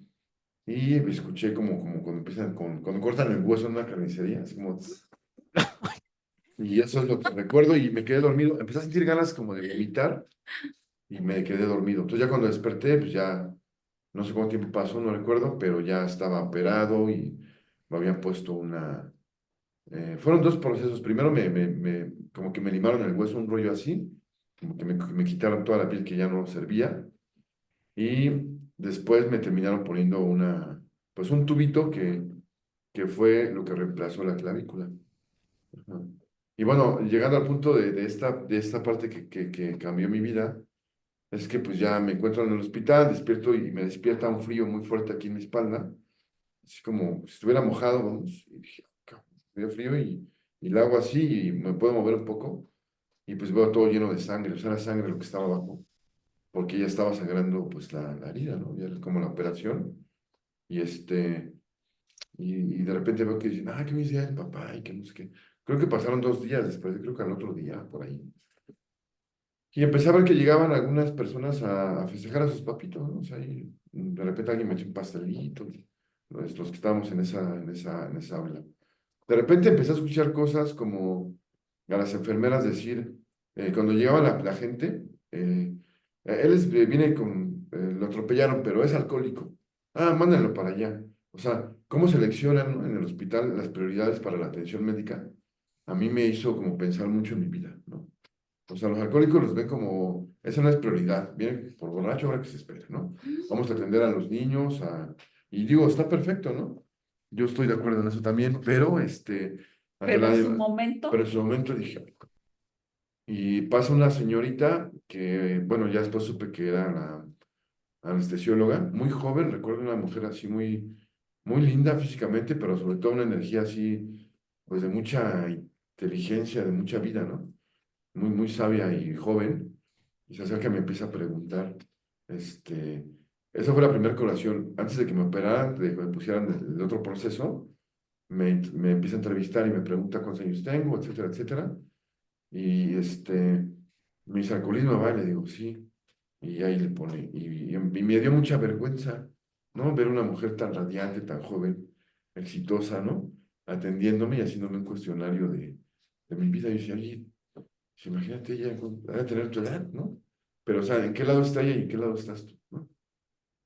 [SPEAKER 3] Y escuché como cuando empiezan, cuando cortan el hueso en una carnicería, así como, tss. Y eso es lo que recuerdo y me quedé dormido. Empecé a sentir ganas como de vomitar y me quedé dormido. Entonces ya cuando desperté, pues ya no sé cuánto tiempo pasó, no recuerdo, pero ya estaba operado y me habían puesto fueron dos procesos. Primero como que me limaron el hueso, un rollo así, como que me quitaron toda la piel que ya no servía. Y después me terminaron poniendo pues un tubito que fue lo que reemplazó la clavícula. Ajá. Y bueno, llegando al punto de esta parte que cambió mi vida, es que pues ya me encuentro en el hospital, despierto y me despierta un frío muy fuerte aquí en mi espalda, así como si estuviera mojado, vamos, y dije, "Cabrón, me dio frío y le hago así y me puedo mover un poco, y pues veo todo lleno de sangre, o sea, era sangre lo que estaba abajo, porque ya estaba sangrando pues la herida, ¿no? Ya era como la operación, y y de repente veo que dicen, ¿qué me dice el papá? Y que no sé qué. Creo que pasaron 2 días después, creo que al otro día, por ahí. Y empecé a ver que llegaban algunas personas a festejar a sus papitos, ¿no? O sea, y de repente alguien metió un pastelito, los que estábamos en esa aula. De repente empecé a escuchar cosas como a las enfermeras decir, cuando llegaba la gente, viene lo atropellaron, pero es alcohólico. Mándenlo para allá. O sea, ¿cómo seleccionan, ¿no? en el hospital las prioridades para la atención médica? A mí me hizo como pensar mucho en mi vida, ¿no? O sea, los alcohólicos los ven como, esa no es prioridad, vienen por borracho, ahora que se espera, ¿no? Vamos a atender a los niños, y digo, está perfecto, ¿no? Yo estoy de acuerdo en eso también, pero ante
[SPEAKER 1] Pero
[SPEAKER 3] la,
[SPEAKER 1] en su
[SPEAKER 3] pero
[SPEAKER 1] momento,
[SPEAKER 3] en su momento dije, y pasa una señorita que, bueno, ya después supe que era la anestesióloga, muy joven, recuerdo una mujer así muy, muy linda físicamente, pero sobre todo una energía así, pues de mucha inteligencia, de mucha vida, ¿no? Muy, muy sabia y joven, y se acerca y me empieza a preguntar, este, esa fue la primera curación, antes de que me operaran, de que me pusieran el otro proceso, me empieza a entrevistar y me pregunta cuántos años tengo, etcétera, etcétera, y me dice, ¿alcoholismo va? Y le digo, sí, y ahí le pone, y me dio mucha vergüenza, ¿no? Ver una mujer tan radiante, tan joven, exitosa, ¿no? Atendiéndome y haciéndome un cuestionario de mi vida, y yo decía, oye, pues imagínate, ella va a tener tu edad, ¿no? Pero, o sea, ¿en qué lado está ella y en qué lado estás tú, ¿no?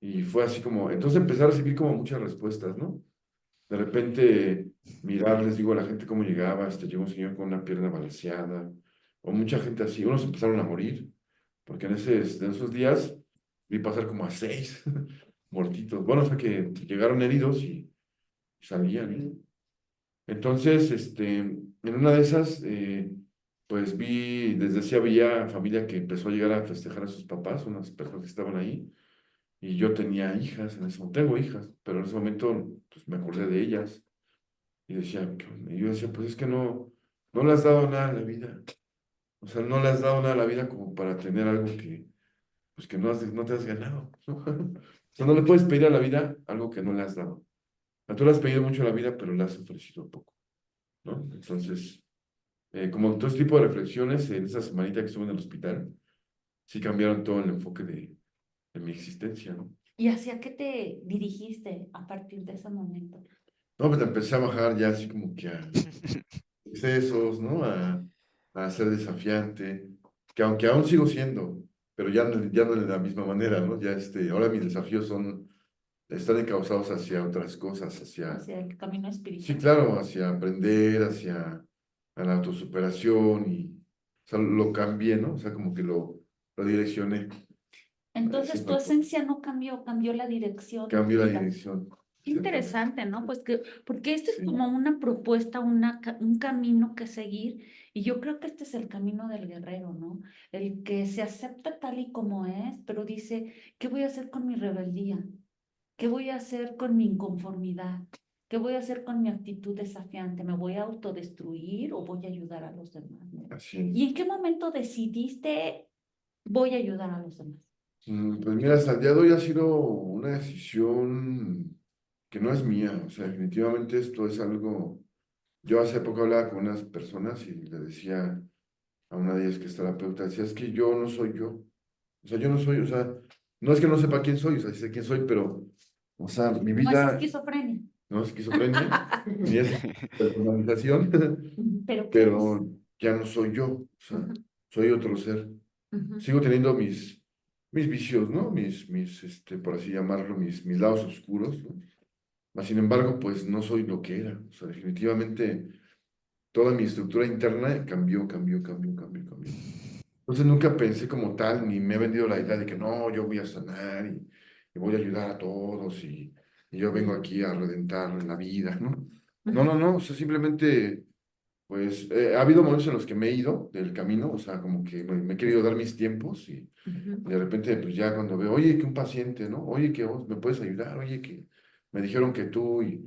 [SPEAKER 3] Y fue así como, entonces empecé a recibir como muchas respuestas, ¿no? De repente, mirar, les digo a la gente cómo llegaba, llegó un señor con una pierna balanceada, o mucha gente así, unos empezaron a morir, porque en esos días vi pasar como a 6 muertitos, bueno, o sea que llegaron heridos y salían, ¿no? Entonces, en una de esas, pues vi, les decía, veía familia que empezó a llegar a festejar a sus papás, unas personas que estaban ahí, y yo tenía hijas en ese momento, tengo hijas, pero en ese momento pues, me acordé de ellas y decía, ¿qué onda? Y yo decía, pues es que no le has dado nada a la vida, o sea, no le has dado nada a la vida como para tener algo que, pues que no te has ganado, ¿no? O sea, no le puedes pedir a la vida algo que no le has dado. O sea, tú le has pedido mucho a la vida, pero le has ofrecido poco, ¿no? Entonces, como todo este tipo de reflexiones en esa semanita que estuve en el hospital, sí cambiaron todo el enfoque de mi existencia, ¿no?
[SPEAKER 1] ¿Y hacia qué te dirigiste a partir de ese momento?
[SPEAKER 3] No, pues empecé a bajar ya así como que a excesos, ¿no? A ser desafiante, que aunque aún sigo siendo, pero ya no de la misma manera, ¿no? Ya ahora mis desafíos están encausados hacia otras cosas,
[SPEAKER 1] Hacia el camino
[SPEAKER 3] sí,
[SPEAKER 1] espiritual.
[SPEAKER 3] claro, hacia aprender, hacia a la autosuperación y, o sea, lo cambié, ¿no? O sea, como que lo direccioné. Sí,
[SPEAKER 1] Entonces, tu esencia no cambió, cambió la dirección de tu
[SPEAKER 3] cambio la
[SPEAKER 1] vida.
[SPEAKER 3] dirección.
[SPEAKER 1] Qué
[SPEAKER 3] Exactamente.
[SPEAKER 1] interesante, ¿no? Pues que, porque esto es
[SPEAKER 3] Sí.
[SPEAKER 1] como una propuesta, un camino que seguir, y yo creo que este es el camino del guerrero, ¿no? El que se acepta tal y como es, pero dice, ¿qué voy a hacer con mi rebeldía? ¿Qué voy a hacer con mi inconformidad? ¿Qué voy a hacer con mi actitud desafiante? ¿Me voy a autodestruir o voy a ayudar a los demás? ¿No?
[SPEAKER 3] Así
[SPEAKER 1] ¿Y
[SPEAKER 3] es.
[SPEAKER 1] en qué momento decidiste, voy a ayudar a los demás?
[SPEAKER 3] Pues mira, hasta el día de hoy ha sido una decisión que no es mía. O sea, definitivamente esto es algo. Yo hace poco hablaba con unas personas y le decía a una de ellas que es terapeuta, decía, es que yo no soy yo. O sea, yo no soy, o sea, no es que no sepa quién soy, o sea, sí sé quién soy, pero, o sea, mi
[SPEAKER 1] No es
[SPEAKER 3] vida
[SPEAKER 1] esquizofrenia.
[SPEAKER 3] no es esquizofrenia, ni es personalización,
[SPEAKER 1] ¿Pero qué es?
[SPEAKER 3] pero ya no soy yo, o sea,
[SPEAKER 1] Ujú,
[SPEAKER 3] soy otro ser.
[SPEAKER 1] ujú,
[SPEAKER 3] Sigo teniendo mis vicios, ¿no? Por así llamarlo, mis lados oscuros, ¿no? Mas, sin embargo, pues no soy lo que era. O sea, definitivamente toda mi estructura interna cambió. Entonces nunca pensé como tal, ni me he vendido la idea de que no, yo voy a sanar y voy a ayudar a todos y yo vengo aquí a redentar la vida, ¿no?
[SPEAKER 1] ujú,
[SPEAKER 3] No, o sea, simplemente, pues, ha habido momentos en los que me he ido del camino, o sea, como que me he querido dar mis tiempos y
[SPEAKER 1] ujú.
[SPEAKER 3] de repente, pues ya cuando veo, oye, que un paciente, ¿no? Oye, que vos me puedes ayudar, oye, que me dijeron que tú y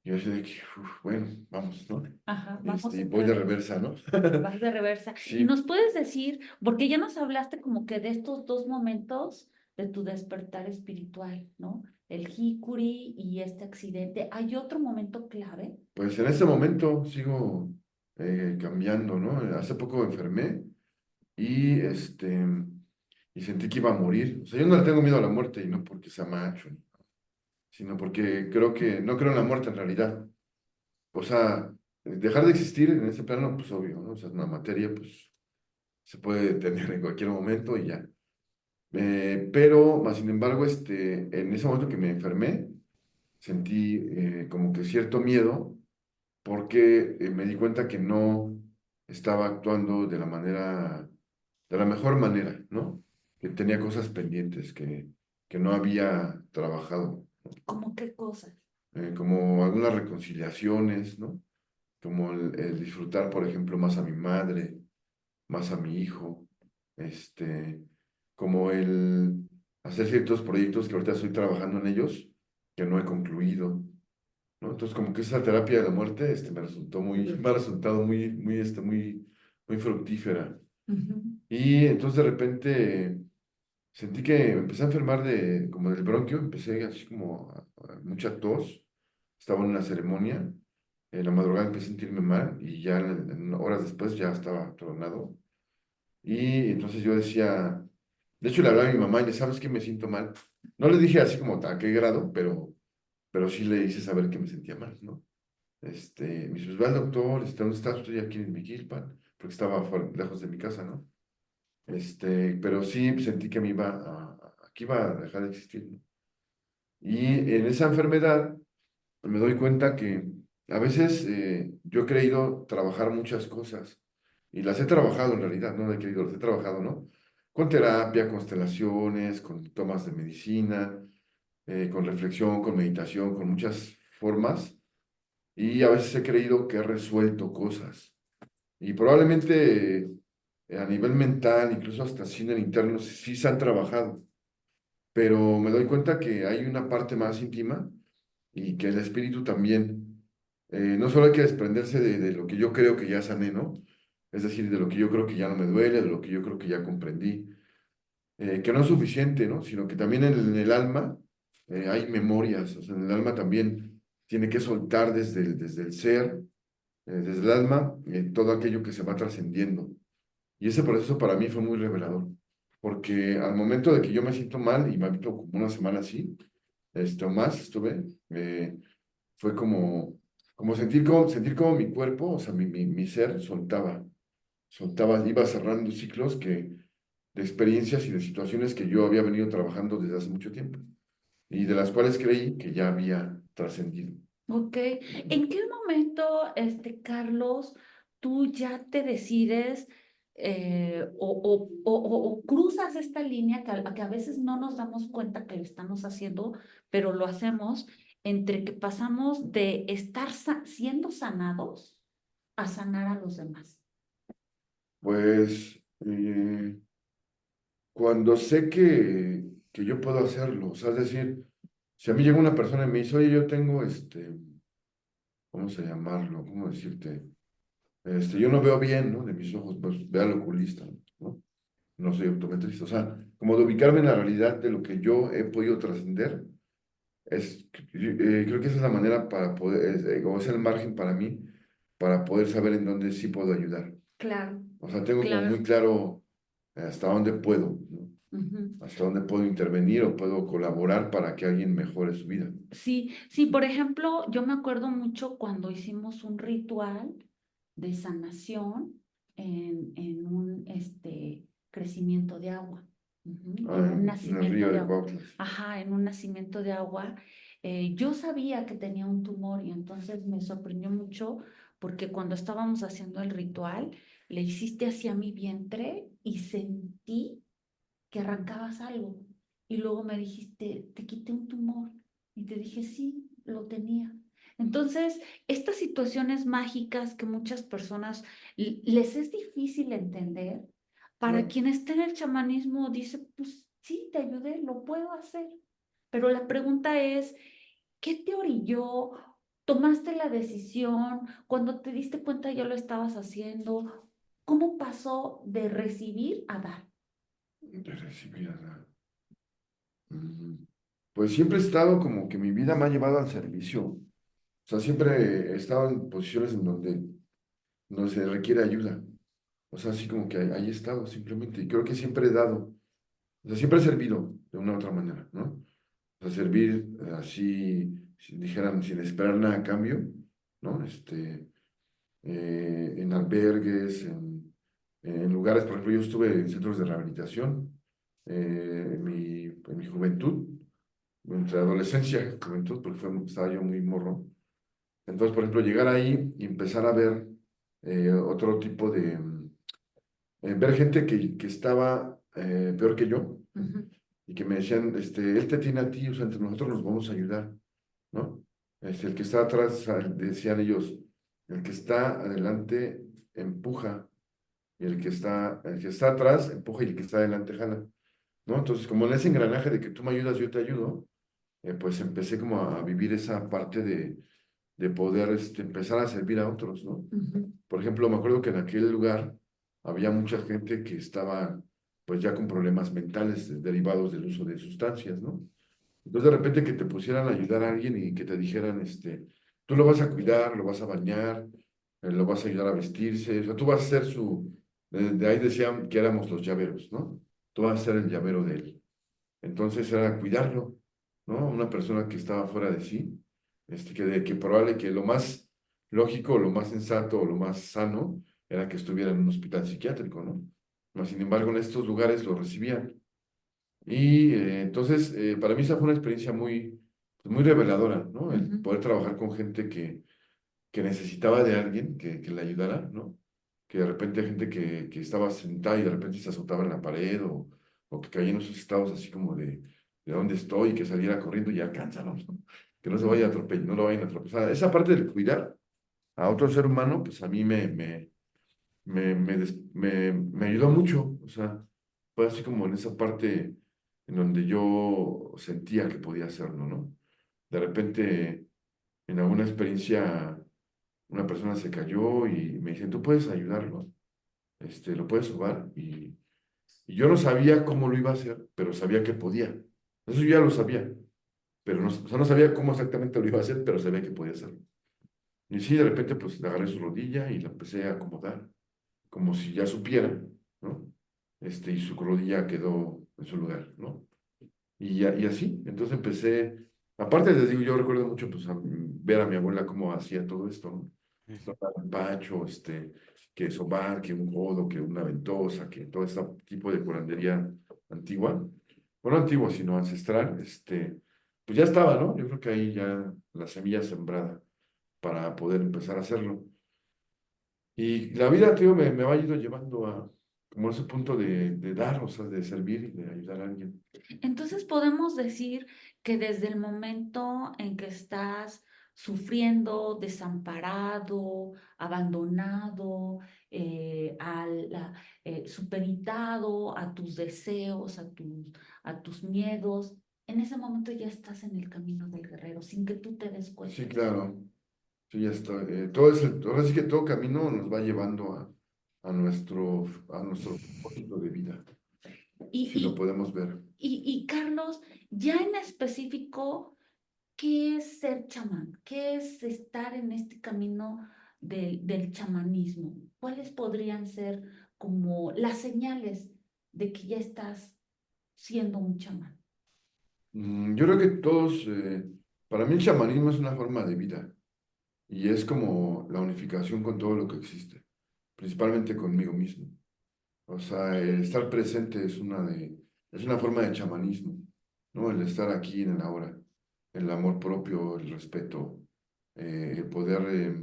[SPEAKER 3] yo así de que, uf, bueno, vamos, ¿no?
[SPEAKER 1] Ajá, vamos a
[SPEAKER 3] Voy de
[SPEAKER 1] entrar.
[SPEAKER 3] reversa, ¿no?
[SPEAKER 1] Vas de reversa. Y
[SPEAKER 3] Sí,
[SPEAKER 1] nos puedes decir, porque ya nos hablaste como que de estos dos momentos de tu despertar espiritual, ¿no? El jicuri y este accidente. ¿Hay otro momento clave?
[SPEAKER 3] pues en este momento sigo cambiando, ¿no? Hace poco me enfermé y, y sentí que iba a morir. O sea, yo no le tengo miedo a la muerte y no porque sea macho, sino porque no creo en la muerte en realidad. O sea, dejar de existir en ese plano, pues obvio, ¿no? O sea, una materia, pues se puede detener en cualquier momento y ya. Pero, más sin embargo, en ese momento que me enfermé, sentí como que cierto miedo porque me di cuenta que no estaba actuando de la mejor manera, ¿no? Que tenía cosas pendientes que no había trabajado,
[SPEAKER 1] ¿Cómo qué cosas?
[SPEAKER 3] como algunas reconciliaciones, ¿no? Como el disfrutar, por ejemplo, más a mi madre, más a mi hijo, este, como el hacer ciertos proyectos que ahorita estoy trabajando en ellos, que no he concluido, ¿no? Entonces, como que esa terapia de la muerte, me ha resultado muy fructífera.
[SPEAKER 1] Ujú.
[SPEAKER 3] Y entonces de repente sentí que me empecé a enfermar como del bronquio, empecé así como mucha tos, estaba en una ceremonia, en la madrugada empecé a sentirme mal y ya en horas después ya estaba tronado. Y entonces yo decía, de hecho le hablaba a mi mamá y le, ¿sabes qué? Me siento mal. No le dije así como a qué grado, pero sí le hice saber que me sentía mal, ¿no? Me dice, pues ve al doctor, ¿dónde estás? Estoy aquí en Miquilpan, porque estaba lejos de mi casa, ¿no? Pero sí sentí que que iba a dejar de existir, ¿no? Y en esa enfermedad me doy cuenta que a veces yo he creído trabajar muchas cosas, y las he trabajado en realidad, no he querido, las he trabajado, ¿no? Con terapia, constelaciones, con tomas de medicina, con reflexión, con meditación, con muchas formas, y a veces he creído que he resuelto cosas. Y probablemente a nivel mental, incluso hasta así en el interno, sí se han trabajado, pero me doy cuenta que hay una parte más íntima y que el espíritu también, no solo hay que desprenderse de lo que yo creo que ya sané, ¿no? Es decir, de lo que yo creo que ya no me duele, de lo que yo creo que ya comprendí, que no es suficiente, ¿no? Sino que también en el alma hay memorias, o sea, en el alma también tiene que soltar desde el ser, desde el alma, todo aquello que se va trascendiendo. Y ese proceso para mí fue muy revelador, porque al momento de que yo me siento mal, y me habito como una semana así, o más estuve, fue como sentir como mi cuerpo, o sea, mi ser soltaba, iba cerrando ciclos de experiencias y de situaciones que yo había venido trabajando desde hace mucho tiempo y de las cuales creí que ya había trascendido.
[SPEAKER 1] Ok. ¿En qué momento, Carlos, tú ya te decides o cruzas esta línea que a veces no nos damos cuenta que lo estamos haciendo, pero lo hacemos entre que pasamos de estar siendo sanados a sanar a los demás?
[SPEAKER 3] Pues cuando sé que yo puedo hacerlo, o sea, es decir, si a mí llega una persona y me dice, oye, yo tengo vamos a llamarlo, ¿cómo decirte? Yo no veo bien, ¿no? De mis ojos, pues ve al oculista, ¿no? No soy optometrista, o sea, como de ubicarme en la realidad de lo que yo he podido trascender, creo que esa es la manera para poder, o es el margen para mí, para poder saber en dónde sí puedo ayudar.
[SPEAKER 1] Claro,
[SPEAKER 3] O sea, tengo como
[SPEAKER 1] claro.
[SPEAKER 3] muy claro hasta dónde puedo, ¿no?
[SPEAKER 1] Ujú.
[SPEAKER 3] Hasta dónde puedo intervenir o puedo colaborar para que alguien mejore su vida.
[SPEAKER 1] Sí, sí, por ejemplo, yo me acuerdo mucho cuando hicimos un ritual de sanación en un crecimiento de agua, ujú, en un
[SPEAKER 3] En el
[SPEAKER 1] nacimiento
[SPEAKER 3] río
[SPEAKER 1] de
[SPEAKER 3] de
[SPEAKER 1] agua.
[SPEAKER 3] Cuautla.
[SPEAKER 1] Ajá, en un nacimiento de agua. Yo sabía que tenía un tumor y entonces me sorprendió mucho porque cuando estábamos haciendo el ritual, le hiciste hacia mi vientre y sentí que arrancabas algo. Y luego me dijiste, te quité un tumor. Y te dije, sí, lo tenía. Entonces, estas situaciones mágicas que muchas personas les es difícil entender, para
[SPEAKER 3] Claro.
[SPEAKER 1] quien está en el chamanismo dice, pues sí, te ayudé, lo puedo hacer. Pero la pregunta es, ¿qué te orilló? ¿Tomaste la decisión? Cuando te diste cuenta ya lo estabas haciendo. ¿Cómo pasó de recibir a dar?
[SPEAKER 3] De recibir a la- Pues siempre he estado como que mi vida me ha llevado al servicio. O sea, siempre he estado en posiciones en donde se requiere ayuda. O sea, así como que ahí he estado simplemente. Y creo que siempre he dado. O sea, siempre he servido de una u otra manera, ¿no? O sea, servir así, si dijeran, sin esperar nada a cambio, ¿no? En albergues, en lugares, por ejemplo, yo estuve en centros de rehabilitación en mi juventud, entre adolescencia y juventud, porque estaba yo muy morro. Entonces, por ejemplo, llegar ahí y empezar a ver otro tipo ver gente que estaba peor que yo
[SPEAKER 1] Ujú.
[SPEAKER 3] y que me decían, él te tiene a ti, o sea, entre nosotros nos vamos a ayudar, ¿no? El que está atrás, decían ellos, el que está adelante empuja y el que está atrás empuja y el que está adelante jala, ¿no? Entonces, como en ese engranaje de que tú me ayudas, yo te ayudo, pues empecé como a vivir esa parte de poder empezar a servir a otros, ¿no?
[SPEAKER 1] Ujú.
[SPEAKER 3] Por ejemplo, me acuerdo que en aquel lugar había mucha gente que estaba pues ya con problemas mentales derivados del uso de sustancias, ¿no? Entonces de repente que te pusieran a ayudar a alguien y que te dijeran, tú lo vas a cuidar, lo vas a bañar, lo vas a ayudar a vestirse, o sea, tú vas a ser de ahí decían que éramos los llaveros, ¿no? Tú vas a ser el llavero de él. Entonces era cuidarlo, ¿no? Una persona que estaba fuera de sí, que probable que lo más lógico, lo más sensato o lo más sano era que estuviera en un hospital psiquiátrico, ¿no? Mas, sin embargo, en estos lugares lo recibían. Y entonces, para mí esa fue una experiencia muy reveladora, ¿no? El
[SPEAKER 1] Ujú.
[SPEAKER 3] poder trabajar con gente que necesitaba de alguien que le ayudara, ¿no? Que de repente gente que estaba sentada y de repente se azotaba en la pared o que caía en esos estados así como de dónde estoy y que saliera corriendo y alcánzanos, ¿no? que no se vaya a atropellar, no lo vayan a atropellar. O sea, esa parte de cuidar a otro ser humano, pues a mí me ayudó mucho. O sea, fue así como en esa parte en donde yo sentía que podía hacerlo, ¿no? De repente, en alguna experiencia, una persona se cayó y me dice, tú puedes ayudarlo, lo puedes sobar. Y yo no sabía cómo lo iba a hacer, pero sabía que podía. Eso yo ya lo sabía, pero no, o sea, no sabía cómo exactamente lo iba a hacer, pero sabía que podía hacerlo. Y sí, de repente, pues le agarré su rodilla y la empecé a acomodar, como si ya supiera, ¿no? Y su rodilla quedó en su lugar, ¿no? Y así, entonces empecé, aparte les digo, yo recuerdo mucho, pues, ver a mi abuela cómo hacía todo esto, ¿no? Un pacho, que sobar, que un jodo, que una ventosa, que todo este tipo de curandería antigua, bueno, antigua, sino ancestral, pues ya estaba, ¿no? Yo creo que ahí ya la semilla sembrada para poder empezar a hacerlo. Y la vida, tío, me ha ido llevando a como ese punto de dar, o sea, de servir y de ayudar a alguien.
[SPEAKER 1] Entonces podemos decir que desde el momento en que estás sufriendo, desamparado, abandonado, supeditado a tus deseos, a tus miedos, en ese momento ya estás en el camino del guerrero, sin que tú te des cuenta.
[SPEAKER 3] Sí, claro. Sí, ya está. Todo ahora sí que todo camino nos va llevando a nuestro propósito de vida,
[SPEAKER 1] Y,
[SPEAKER 3] si lo
[SPEAKER 1] y,
[SPEAKER 3] podemos ver.
[SPEAKER 1] y Carlos, ya en específico, ¿qué es ser chamán? ¿Qué es estar en este camino del chamanismo? ¿Cuáles podrían ser como las señales de que ya estás siendo un chamán?
[SPEAKER 3] Yo creo que todos, para mí el chamanismo es una forma de vida y es como la unificación con todo lo que existe, principalmente conmigo mismo. O sea, el estar presente es una forma de chamanismo, ¿no? El estar aquí en el ahora, el amor propio, el respeto, el poder,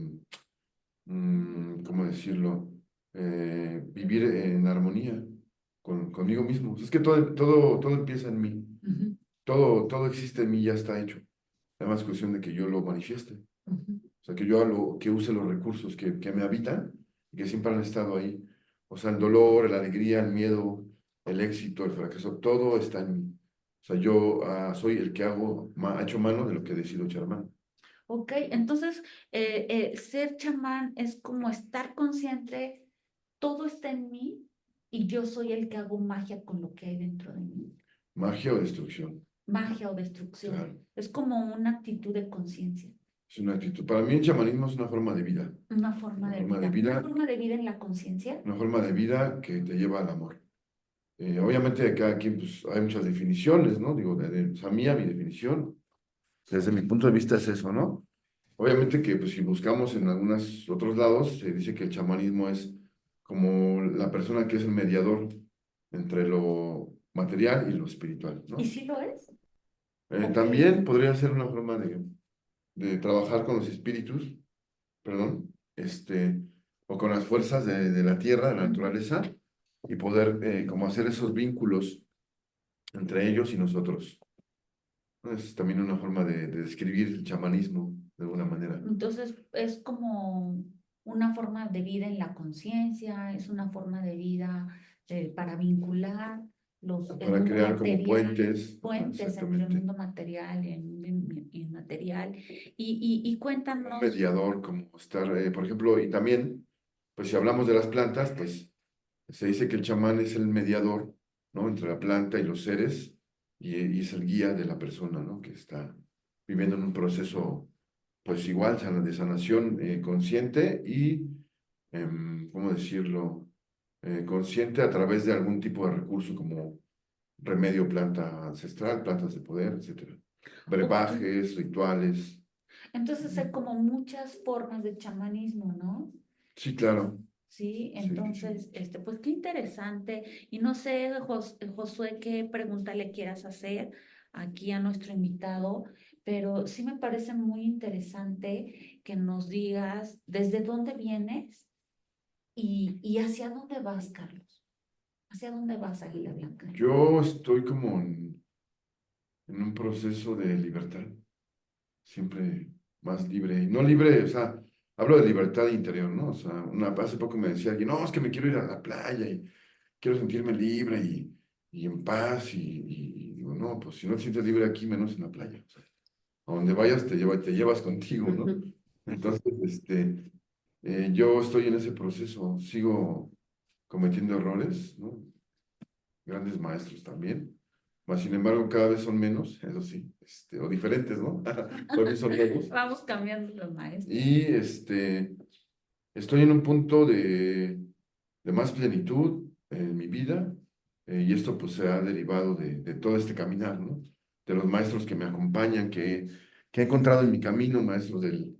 [SPEAKER 3] ¿cómo decirlo? Vivir en armonía conmigo mismo. Es que todo empieza en mí,
[SPEAKER 1] Ujú,
[SPEAKER 3] todo existe en mí, ya está hecho. Además, es cuestión de que yo lo manifieste,
[SPEAKER 1] ujú.
[SPEAKER 3] o sea, que use los recursos que me habitan y que siempre han estado ahí. O sea, el dolor, la alegría, el miedo, el éxito, el fracaso, todo está en mí. O sea, yo soy el que ha hecho mano de lo que decido echar mano.
[SPEAKER 1] Ok, entonces ser chamán es como estar consciente, todo está en mí y yo soy el que hago magia con lo que hay dentro de mí.
[SPEAKER 3] Magia o destrucción,
[SPEAKER 1] Magia o destrucción.
[SPEAKER 3] claro.
[SPEAKER 1] Es como una actitud de conciencia.
[SPEAKER 3] Es una actitud. Para mí el chamanismo es una forma de vida.
[SPEAKER 1] Una forma
[SPEAKER 3] Una
[SPEAKER 1] de
[SPEAKER 3] forma de
[SPEAKER 1] vida. Una
[SPEAKER 3] vida,
[SPEAKER 1] forma de vida en la conciencia.
[SPEAKER 3] una forma de vida que te lleva al amor. Obviamente de cada quien pues, hay muchas definiciones, ¿no? Digo, o sea, mi definición, desde mi punto de vista es eso, ¿no? Obviamente que pues, si buscamos en algunos otros lados, se dice que el chamanismo es como la persona que es el mediador entre lo material y lo espiritual,
[SPEAKER 1] ¿Y
[SPEAKER 3] ¿no?
[SPEAKER 1] si lo es? Ok.
[SPEAKER 3] También podría ser una forma de trabajar con los espíritus, perdón, o con las fuerzas de la tierra, de la naturaleza, y poder como hacer esos vínculos entre ellos y nosotros. Es también una forma de describir el chamanismo de alguna manera.
[SPEAKER 1] Entonces es como una forma de vida en la conciencia, es una forma de vida para vincular el
[SPEAKER 3] Para
[SPEAKER 1] mundo
[SPEAKER 3] crear como
[SPEAKER 1] material,
[SPEAKER 3] puentes, ajá,
[SPEAKER 1] puentes entre el
[SPEAKER 3] exactamente.
[SPEAKER 1] mundo material y el mundo inmaterial. Y
[SPEAKER 3] Un
[SPEAKER 1] cuéntanos.
[SPEAKER 3] mediador, como estar, por ejemplo, y también, pues si hablamos de las plantas, pues se dice que el chamán es el mediador, ¿no? Entre la planta y los seres, y es el guía de la persona, ¿no? Que está viviendo en un proceso, pues igual, de sanación consciente y, ¿cómo decirlo? Consciente a través de algún tipo de recurso como remedio, planta ancestral, plantas de poder, etcétera.
[SPEAKER 1] Ok.
[SPEAKER 3] Brebajes, rituales.
[SPEAKER 1] Entonces hay como muchas formas de chamanismo, ¿no?
[SPEAKER 3] Sí, claro.
[SPEAKER 1] Sí,
[SPEAKER 3] Sí, sí, sí.
[SPEAKER 1] entonces, pues qué interesante. Y no sé, Josué, qué pregunta le quieras hacer aquí a nuestro invitado, pero sí me parece muy interesante que nos digas desde dónde vienes y hacia dónde vas, Carlos. ¿Hacia dónde vas, Águila Blanca?
[SPEAKER 3] Yo estoy como en un proceso de libertad. siempre más libre. Y no libre, o sea, hablo de libertad interior, ¿no? O sea, hace poco me decía alguien, no, es que me quiero ir a la playa y quiero sentirme libre y en paz. Y digo, no, pues si no te sientes libre aquí, menos en la playa. O sea, a donde vayas te llevas contigo, ¿no? Entonces, yo estoy en ese proceso, sigo cometiendo errores, ¿no? Grandes maestros también, mas sin embargo cada vez son menos, eso sí, o diferentes, ¿no? También son nuevos.
[SPEAKER 1] Vamos cambiando los maestros.
[SPEAKER 3] Y estoy en un punto de más plenitud en mi vida, y esto pues se ha derivado de todo este caminar, ¿no? De los maestros que me acompañan, que he encontrado en mi camino, maestros del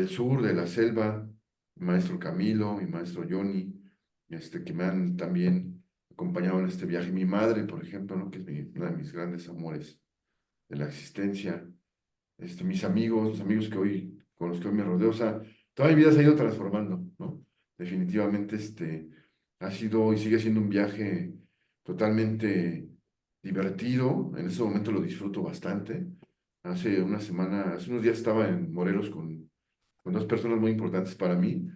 [SPEAKER 3] sur, de la selva, mi maestro Camilo, mi maestro Johnny, que me han también acompañado en este viaje. Mi madre, por ejemplo, ¿no? Que es una de mis grandes amores de la existencia. Mis amigos, los amigos con los que hoy me rodeo, o sea, toda mi vida se ha ido transformando, ¿no? Definitivamente, ha sido y sigue siendo un viaje totalmente divertido. En ese momento lo disfruto bastante. Hace una semana, hace unos días estaba en Morelos con dos personas muy importantes para mí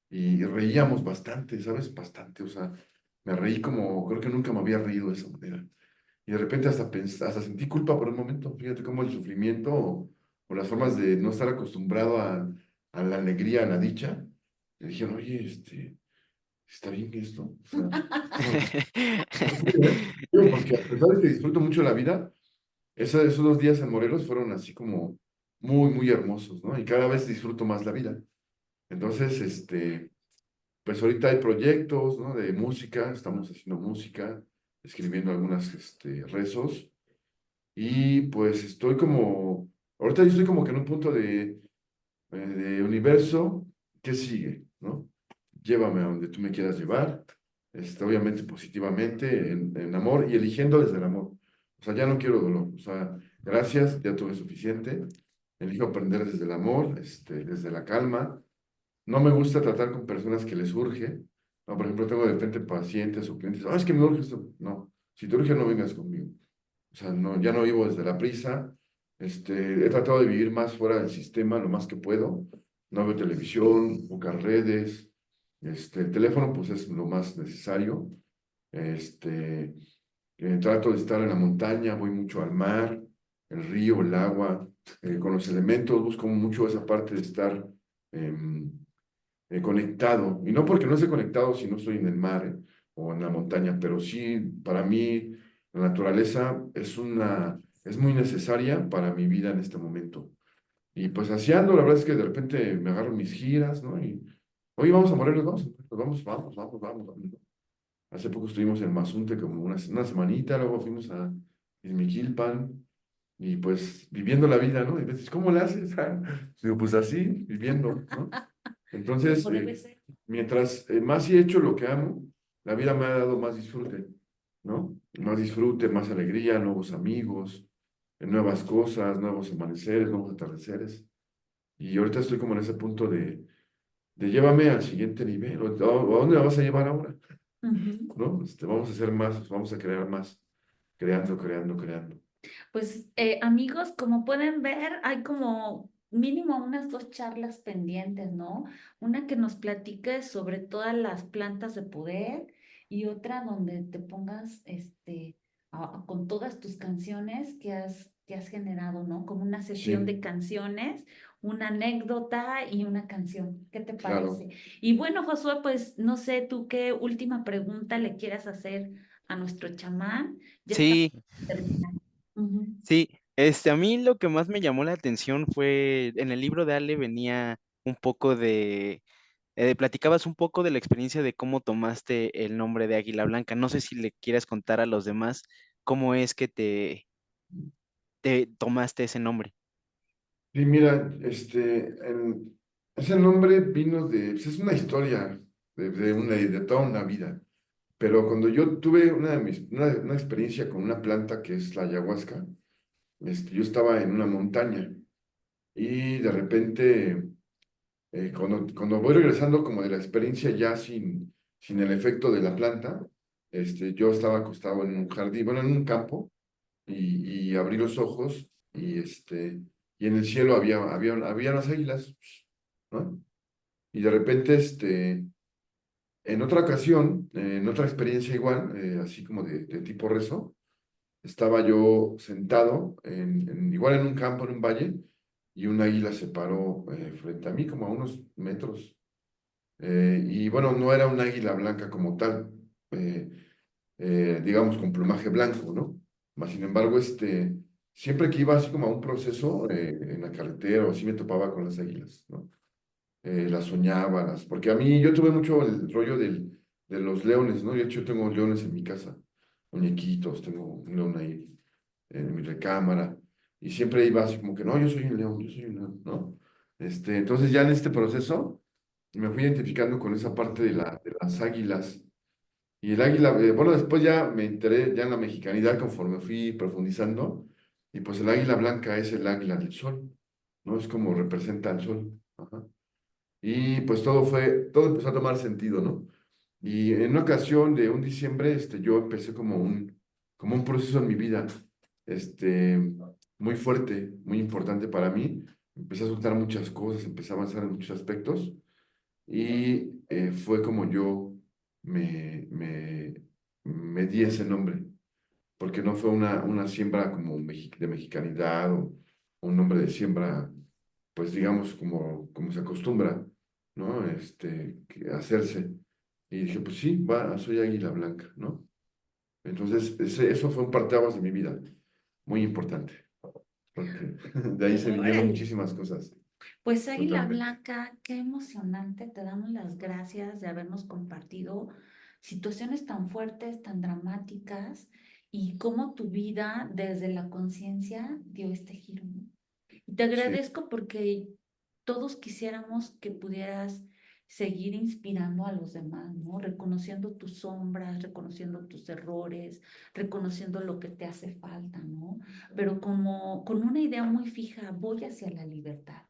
[SPEAKER 3] y reíamos bastante, ¿sabes? Bastante, o sea, me reí como creo que nunca me había reído de esa manera. Y de repente hasta sentí culpa por un momento. Fíjate cómo el sufrimiento o las formas de no estar acostumbrado a la alegría, a la dicha, me dijeron, oye, está bien esto. O sea, digo, porque a pesar de que disfruto mucho la vida, esos 2 días en Morelos fueron así como muy, muy hermosos, ¿no? Y cada vez disfruto más la vida. Entonces, pues ahorita hay proyectos, ¿no? De música, estamos haciendo música, escribiendo algunas, rezos. Y pues ahorita yo estoy como que en un punto de universo, ¿qué sigue? ¿No? Llévame a donde tú me quieras llevar, obviamente positivamente, en amor y eligiendo desde el amor. O sea, ya no quiero dolor, o sea, gracias, ya tuve suficiente, elijo aprender desde el amor, desde la calma. No me gusta tratar con personas que les urge, ¿no? Por ejemplo, tengo de repente pacientes o clientes, es que me urge esto. No, si te urge, no vengas conmigo. O sea, no, ya no vivo desde la prisa. He tratado de vivir más fuera del sistema lo más que puedo. No veo televisión, pocas redes. El teléfono, pues es lo más necesario. Este, Trato de estar en la montaña, voy mucho al mar, el río, el agua, con los elementos. Busco mucho esa parte de estar em, conectado. Y no porque no esté conectado si no estoy en el mar, o en la montaña, pero sí, para mí, la naturaleza es muy necesaria para mi vida en este momento. Y pues así ando, la verdad es que de repente me agarro mis giras, ¿no? Y, oye, vamos a Morelos, vamos, ¿no? Hace poco estuvimos en Mazunte como una semanita, luego fuimos a Izmiquilpan, y pues viviendo la vida, ¿no? Y dices, ¿cómo la haces? Digo, pues así, viviendo, ¿no? Entonces,
[SPEAKER 1] Como debe ser.
[SPEAKER 3] mientras más he hecho lo que amo, la vida me ha dado más disfrute, ¿no? Más disfrute, más alegría, nuevos amigos, nuevas cosas, nuevos amaneceres, nuevos atardeceres. Y ahorita estoy como en ese punto de llévame al siguiente nivel, o a dónde me vas a llevar ahora,
[SPEAKER 1] Ujú.
[SPEAKER 3] ¿no? Vamos a hacer más, vamos a crear más, creando, creando, creando.
[SPEAKER 1] Pues amigos, como pueden ver, hay como mínimo unas 2 charlas pendientes, ¿no? Una que nos platique sobre todas las plantas de poder y otra donde te pongas con todas tus canciones que has generado, ¿no? Como una sesión de
[SPEAKER 3] Sí,
[SPEAKER 1] canciones, una anécdota y una canción. ¿Qué te
[SPEAKER 3] claro.
[SPEAKER 1] parece? Y bueno, Josué, pues no sé tú qué última pregunta le quieras hacer a nuestro chamán. Ya estamos
[SPEAKER 2] Sí,
[SPEAKER 1] terminando. Ujú.
[SPEAKER 2] sí, a mí lo que más me llamó la atención fue, en el libro de Ale venía un poco platicabas un poco de la experiencia de cómo tomaste el nombre de Águila Blanca. No sé si le quieres contar a los demás cómo es que te tomaste ese nombre.
[SPEAKER 3] Sí, mira, ese nombre vino pues es una historia de toda una vida. Pero cuando yo tuve una experiencia con una planta que es la ayahuasca, yo estaba en una montaña y de repente, cuando voy regresando como de la experiencia ya sin el efecto de la planta, yo estaba acostado en un jardín, bueno, en un campo, y abrí los ojos y en el cielo había unas águilas, ¿no? Y de repente, en otra ocasión, en otra experiencia igual, así como de tipo rezo, estaba yo sentado igual en un campo, en un valle, y un águila se paró frente a mí, como a unos metros. Y bueno, no era un águila blanca como tal, digamos con plumaje blanco, ¿no? Mas sin embargo, siempre que iba así como a un proceso en la carretera o así me topaba con las águilas, ¿no? Las soñaba, porque a mí yo tuve mucho el rollo de los leones, ¿no? De hecho, yo tengo leones en mi casa, muñequitos, tengo un león ahí en mi recámara, y siempre iba así como que, no, yo soy un león, yo soy un león, ¿no? Entonces ya en este proceso me fui identificando con esa parte de las águilas, y el águila, bueno, después ya me enteré ya en la mexicanidad conforme fui profundizando, y pues el águila blanca es el águila del sol, ¿no? Es como representa al sol. Ajá. Y pues todo empezó a tomar sentido, ¿no? Y en una ocasión de un diciembre, yo empecé como un proceso en mi vida, este, muy fuerte, muy importante para mí. Empecé a soltar muchas cosas, empecé a avanzar en muchos aspectos y fue como yo me, me, me di ese nombre, porque no fue una siembra como de mexicanidad o un nombre de siembra, pues digamos como se acostumbra, ¿no? Hacerse. Y dije, pues sí, soy Águila Blanca, ¿no? Entonces, eso fue un parteaguas de mi vida, muy importante, porque de ahí se vinieron
[SPEAKER 1] Órale.
[SPEAKER 3] muchísimas cosas.
[SPEAKER 1] Pues Águila
[SPEAKER 3] Totalmente.
[SPEAKER 1] Blanca, qué emocionante. Te damos las gracias de habernos compartido situaciones tan fuertes, tan dramáticas y cómo tu vida desde la conciencia dio este giro, ¿no? Y te
[SPEAKER 3] Sí,
[SPEAKER 1] agradezco porque todos quisiéramos que pudieras seguir inspirando a los demás, ¿no? Reconociendo tus sombras, reconociendo tus errores, reconociendo lo que te hace falta, ¿no? Pero como con una idea muy fija, voy hacia la libertad,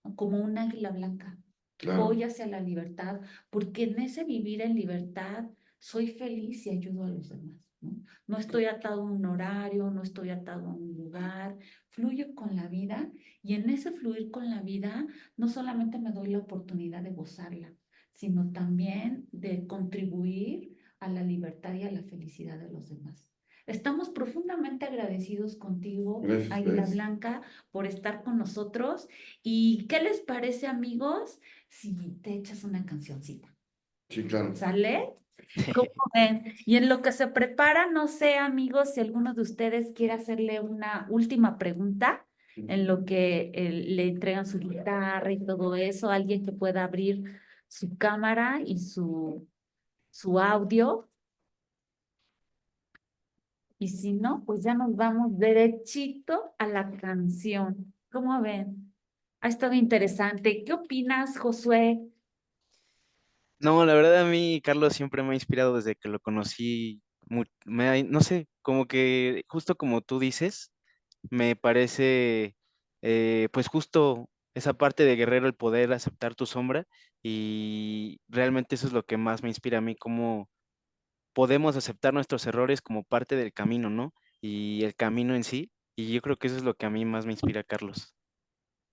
[SPEAKER 1] ¿no? Como un águila blanca,
[SPEAKER 3] claro,
[SPEAKER 1] voy hacia la libertad, porque en ese vivir en libertad soy feliz y ayudo a los demás, ¿no? No estoy atado a un horario, no estoy atado a un lugar, fluyo con la vida y en ese fluir con la vida no solamente me doy la oportunidad de gozarla, sino también de contribuir a la libertad y a la felicidad de los demás. Estamos profundamente agradecidos contigo,
[SPEAKER 3] gracias,
[SPEAKER 1] Águila
[SPEAKER 3] gracias.
[SPEAKER 1] Blanca, por estar con nosotros. ¿Y qué les parece, amigos, si te echas una cancioncita?
[SPEAKER 3] Sí, claro.
[SPEAKER 1] ¿Sale? ¿Cómo ven? Y en lo que se prepara, no sé, amigos, si alguno de ustedes quiere hacerle una última pregunta, en lo que le entregan su guitarra y todo eso, alguien que pueda abrir su cámara y su audio. Y si no, pues ya nos vamos derechito a la canción. ¿Cómo ven? Ha estado interesante. ¿Qué opinas, Josué?
[SPEAKER 2] No, la verdad a mí Carlos siempre me ha inspirado desde que lo conocí. No sé, como que justo como tú dices, me parece pues justo esa parte de guerrero, el poder aceptar tu sombra, y realmente eso es lo que más me inspira a mí, cómo podemos aceptar nuestros errores como parte del camino, ¿no? Y el camino en sí, y yo creo que eso es lo que a mí más me inspira, Carlos.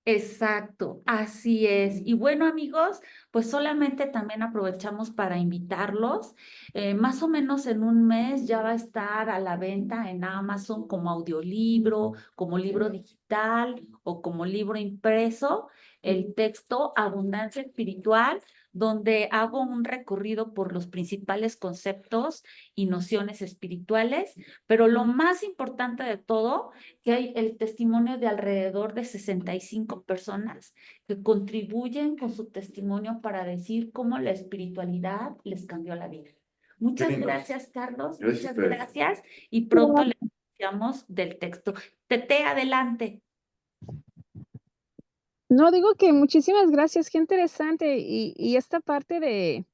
[SPEAKER 1] Exacto, así es. Y bueno, amigos, pues solamente también aprovechamos para invitarlos. Más o menos en un mes ya va a estar a la venta en Amazon como audiolibro, como libro digital o como libro impreso, el texto Abundancia Espiritual, donde hago un recorrido por los principales conceptos y nociones espirituales, pero lo más importante de todo que hay el testimonio de alrededor de 65 personas que contribuyen con su testimonio para decir cómo la espiritualidad les cambió la vida.
[SPEAKER 3] Qué
[SPEAKER 1] Muchas
[SPEAKER 3] lindo.
[SPEAKER 1] gracias, Carlos.
[SPEAKER 3] Gracias,
[SPEAKER 1] Muchas
[SPEAKER 3] Fer.
[SPEAKER 1] gracias. Y pronto les anunciamos del texto. Tete, adelante.
[SPEAKER 5] No, digo que muchísimas gracias, qué interesante. Y esta parte de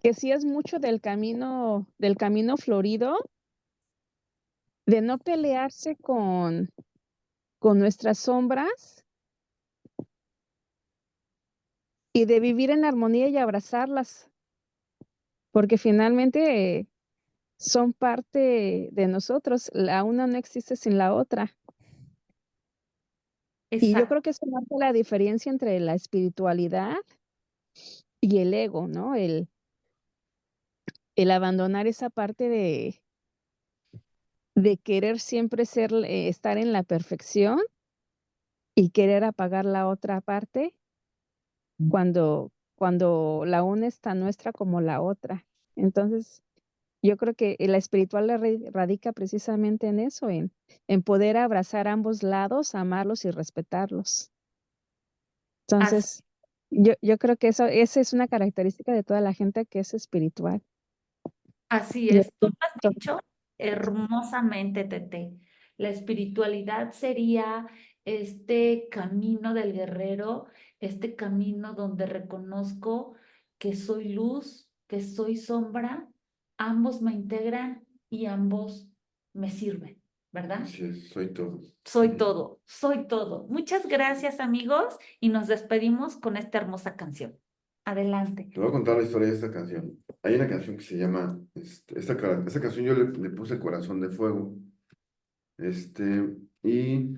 [SPEAKER 5] que sí es mucho del camino florido, de no pelearse con nuestras sombras y de vivir en armonía y abrazarlas, porque finalmente son parte de nosotros. La una no existe sin la otra. Y yo
[SPEAKER 1] Exacto.
[SPEAKER 5] creo que eso marca la diferencia entre la espiritualidad y el ego, ¿no? El abandonar esa parte de querer siempre ser, estar en la perfección y querer apagar la otra parte cuando la una es tan nuestra como la otra. Entonces, yo creo que la espiritual radica precisamente en eso, en poder abrazar ambos lados, amarlos y respetarlos.
[SPEAKER 1] Así,
[SPEAKER 5] Entonces, yo creo que esa es una característica de toda la gente que es espiritual.
[SPEAKER 1] así
[SPEAKER 5] Y
[SPEAKER 1] es. Tú lo has dicho hermosamente, Tete. La espiritualidad sería este camino del guerrero, este camino donde reconozco que soy luz, que soy sombra, ambos me integran y ambos me sirven, ¿verdad?
[SPEAKER 3] Así es, soy todo.
[SPEAKER 1] Soy todo, soy todo. Muchas gracias, amigos, y nos despedimos con esta hermosa canción. Adelante.
[SPEAKER 3] Te voy a contar la historia de esta canción. Hay una canción que se llama, esta canción yo le puse Corazón de Fuego. Y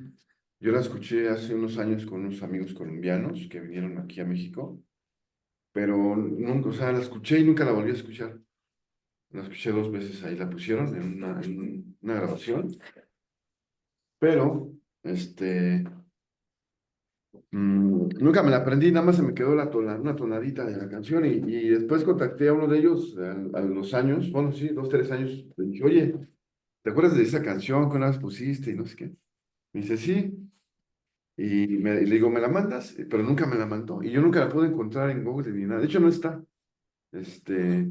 [SPEAKER 3] yo la escuché hace unos años con unos amigos colombianos que vinieron aquí a México, pero nunca, o sea, la escuché y nunca la volví a escuchar. La escuché 2 veces ahí, la pusieron en una grabación, pero, nunca me la aprendí, nada más se me quedó una tonadita de la canción y después contacté a uno de ellos a los años, bueno, sí, 2, 3 años, le dije, oye, ¿te acuerdas de esa canción que una vez pusiste y no sé qué? Me dice, sí, y le digo, ¿me la mandas? Pero nunca me la mandó y yo nunca la pude encontrar en Google ni nada, de hecho no está, este,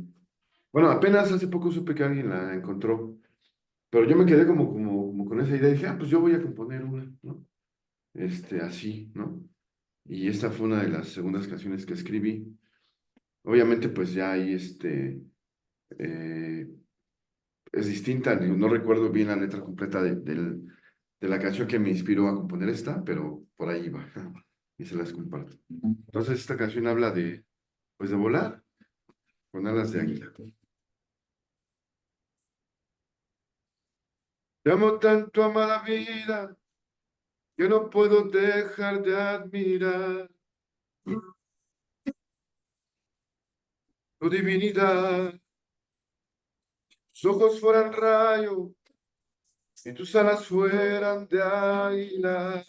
[SPEAKER 3] bueno, apenas hace poco supe que alguien la encontró, pero yo me quedé como con esa idea, dije, pues yo voy a componer una, ¿no? Así, ¿no? Y esta fue una de las segundas canciones que escribí. Obviamente, pues ya ahí eh, es distinta, digo, no recuerdo bien la letra completa de la canción que me inspiró a componer esta, pero por ahí va, y se las comparto. Entonces, esta canción habla pues de volar con alas de águila. Te amo tanto, amada vida, que no puedo dejar de admirar tu divinidad. Tus ojos fueran rayo y tus alas fueran de águila.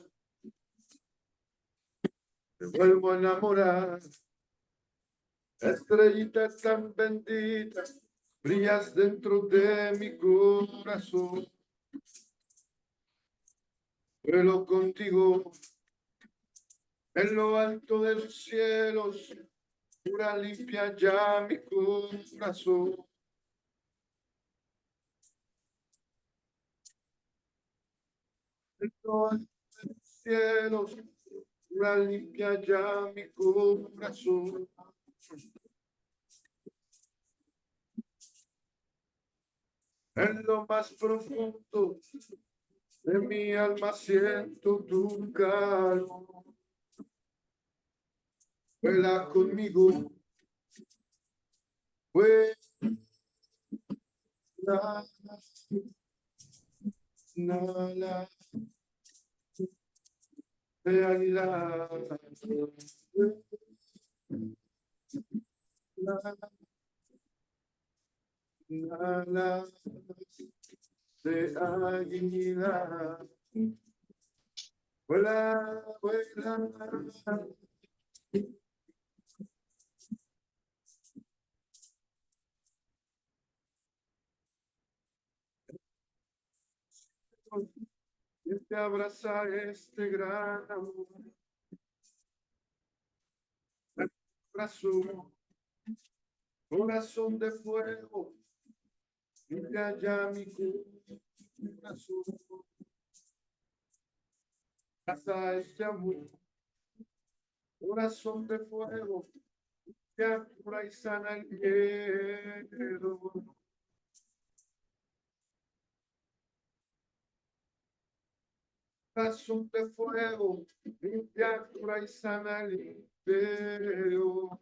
[SPEAKER 3] Me vuelvo a enamorar, estrellita tan bendita, brillas dentro de mi corazón. Vuelo contigo en lo alto de los cielos, pura limpia ya mi corazón. En lo alto de los cielos, pura limpia ya mi corazón. En lo más profundo de mi alma siento tu calor. Vuela conmigo, vuela, nala, de águila, nala, de águila, vuela, vuela. Y te abraza este gran amor. Corazón, corazón de fuego, limpia ya mi corazón. Abraza este amor, corazón de fuego, que cura y sana el miedo. Corazón de fuego, limpia, cura y sana el imperio.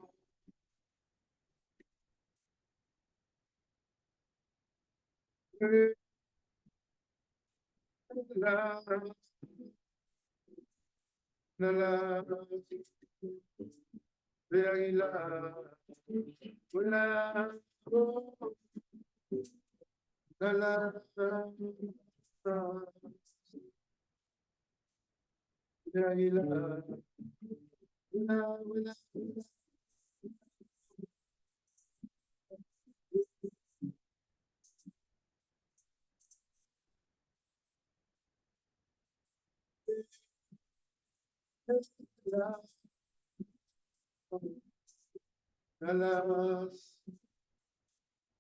[SPEAKER 3] Alas de águila, vuela, alas de águila, vuela, vuela, vuela, alas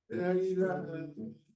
[SPEAKER 3] de águila.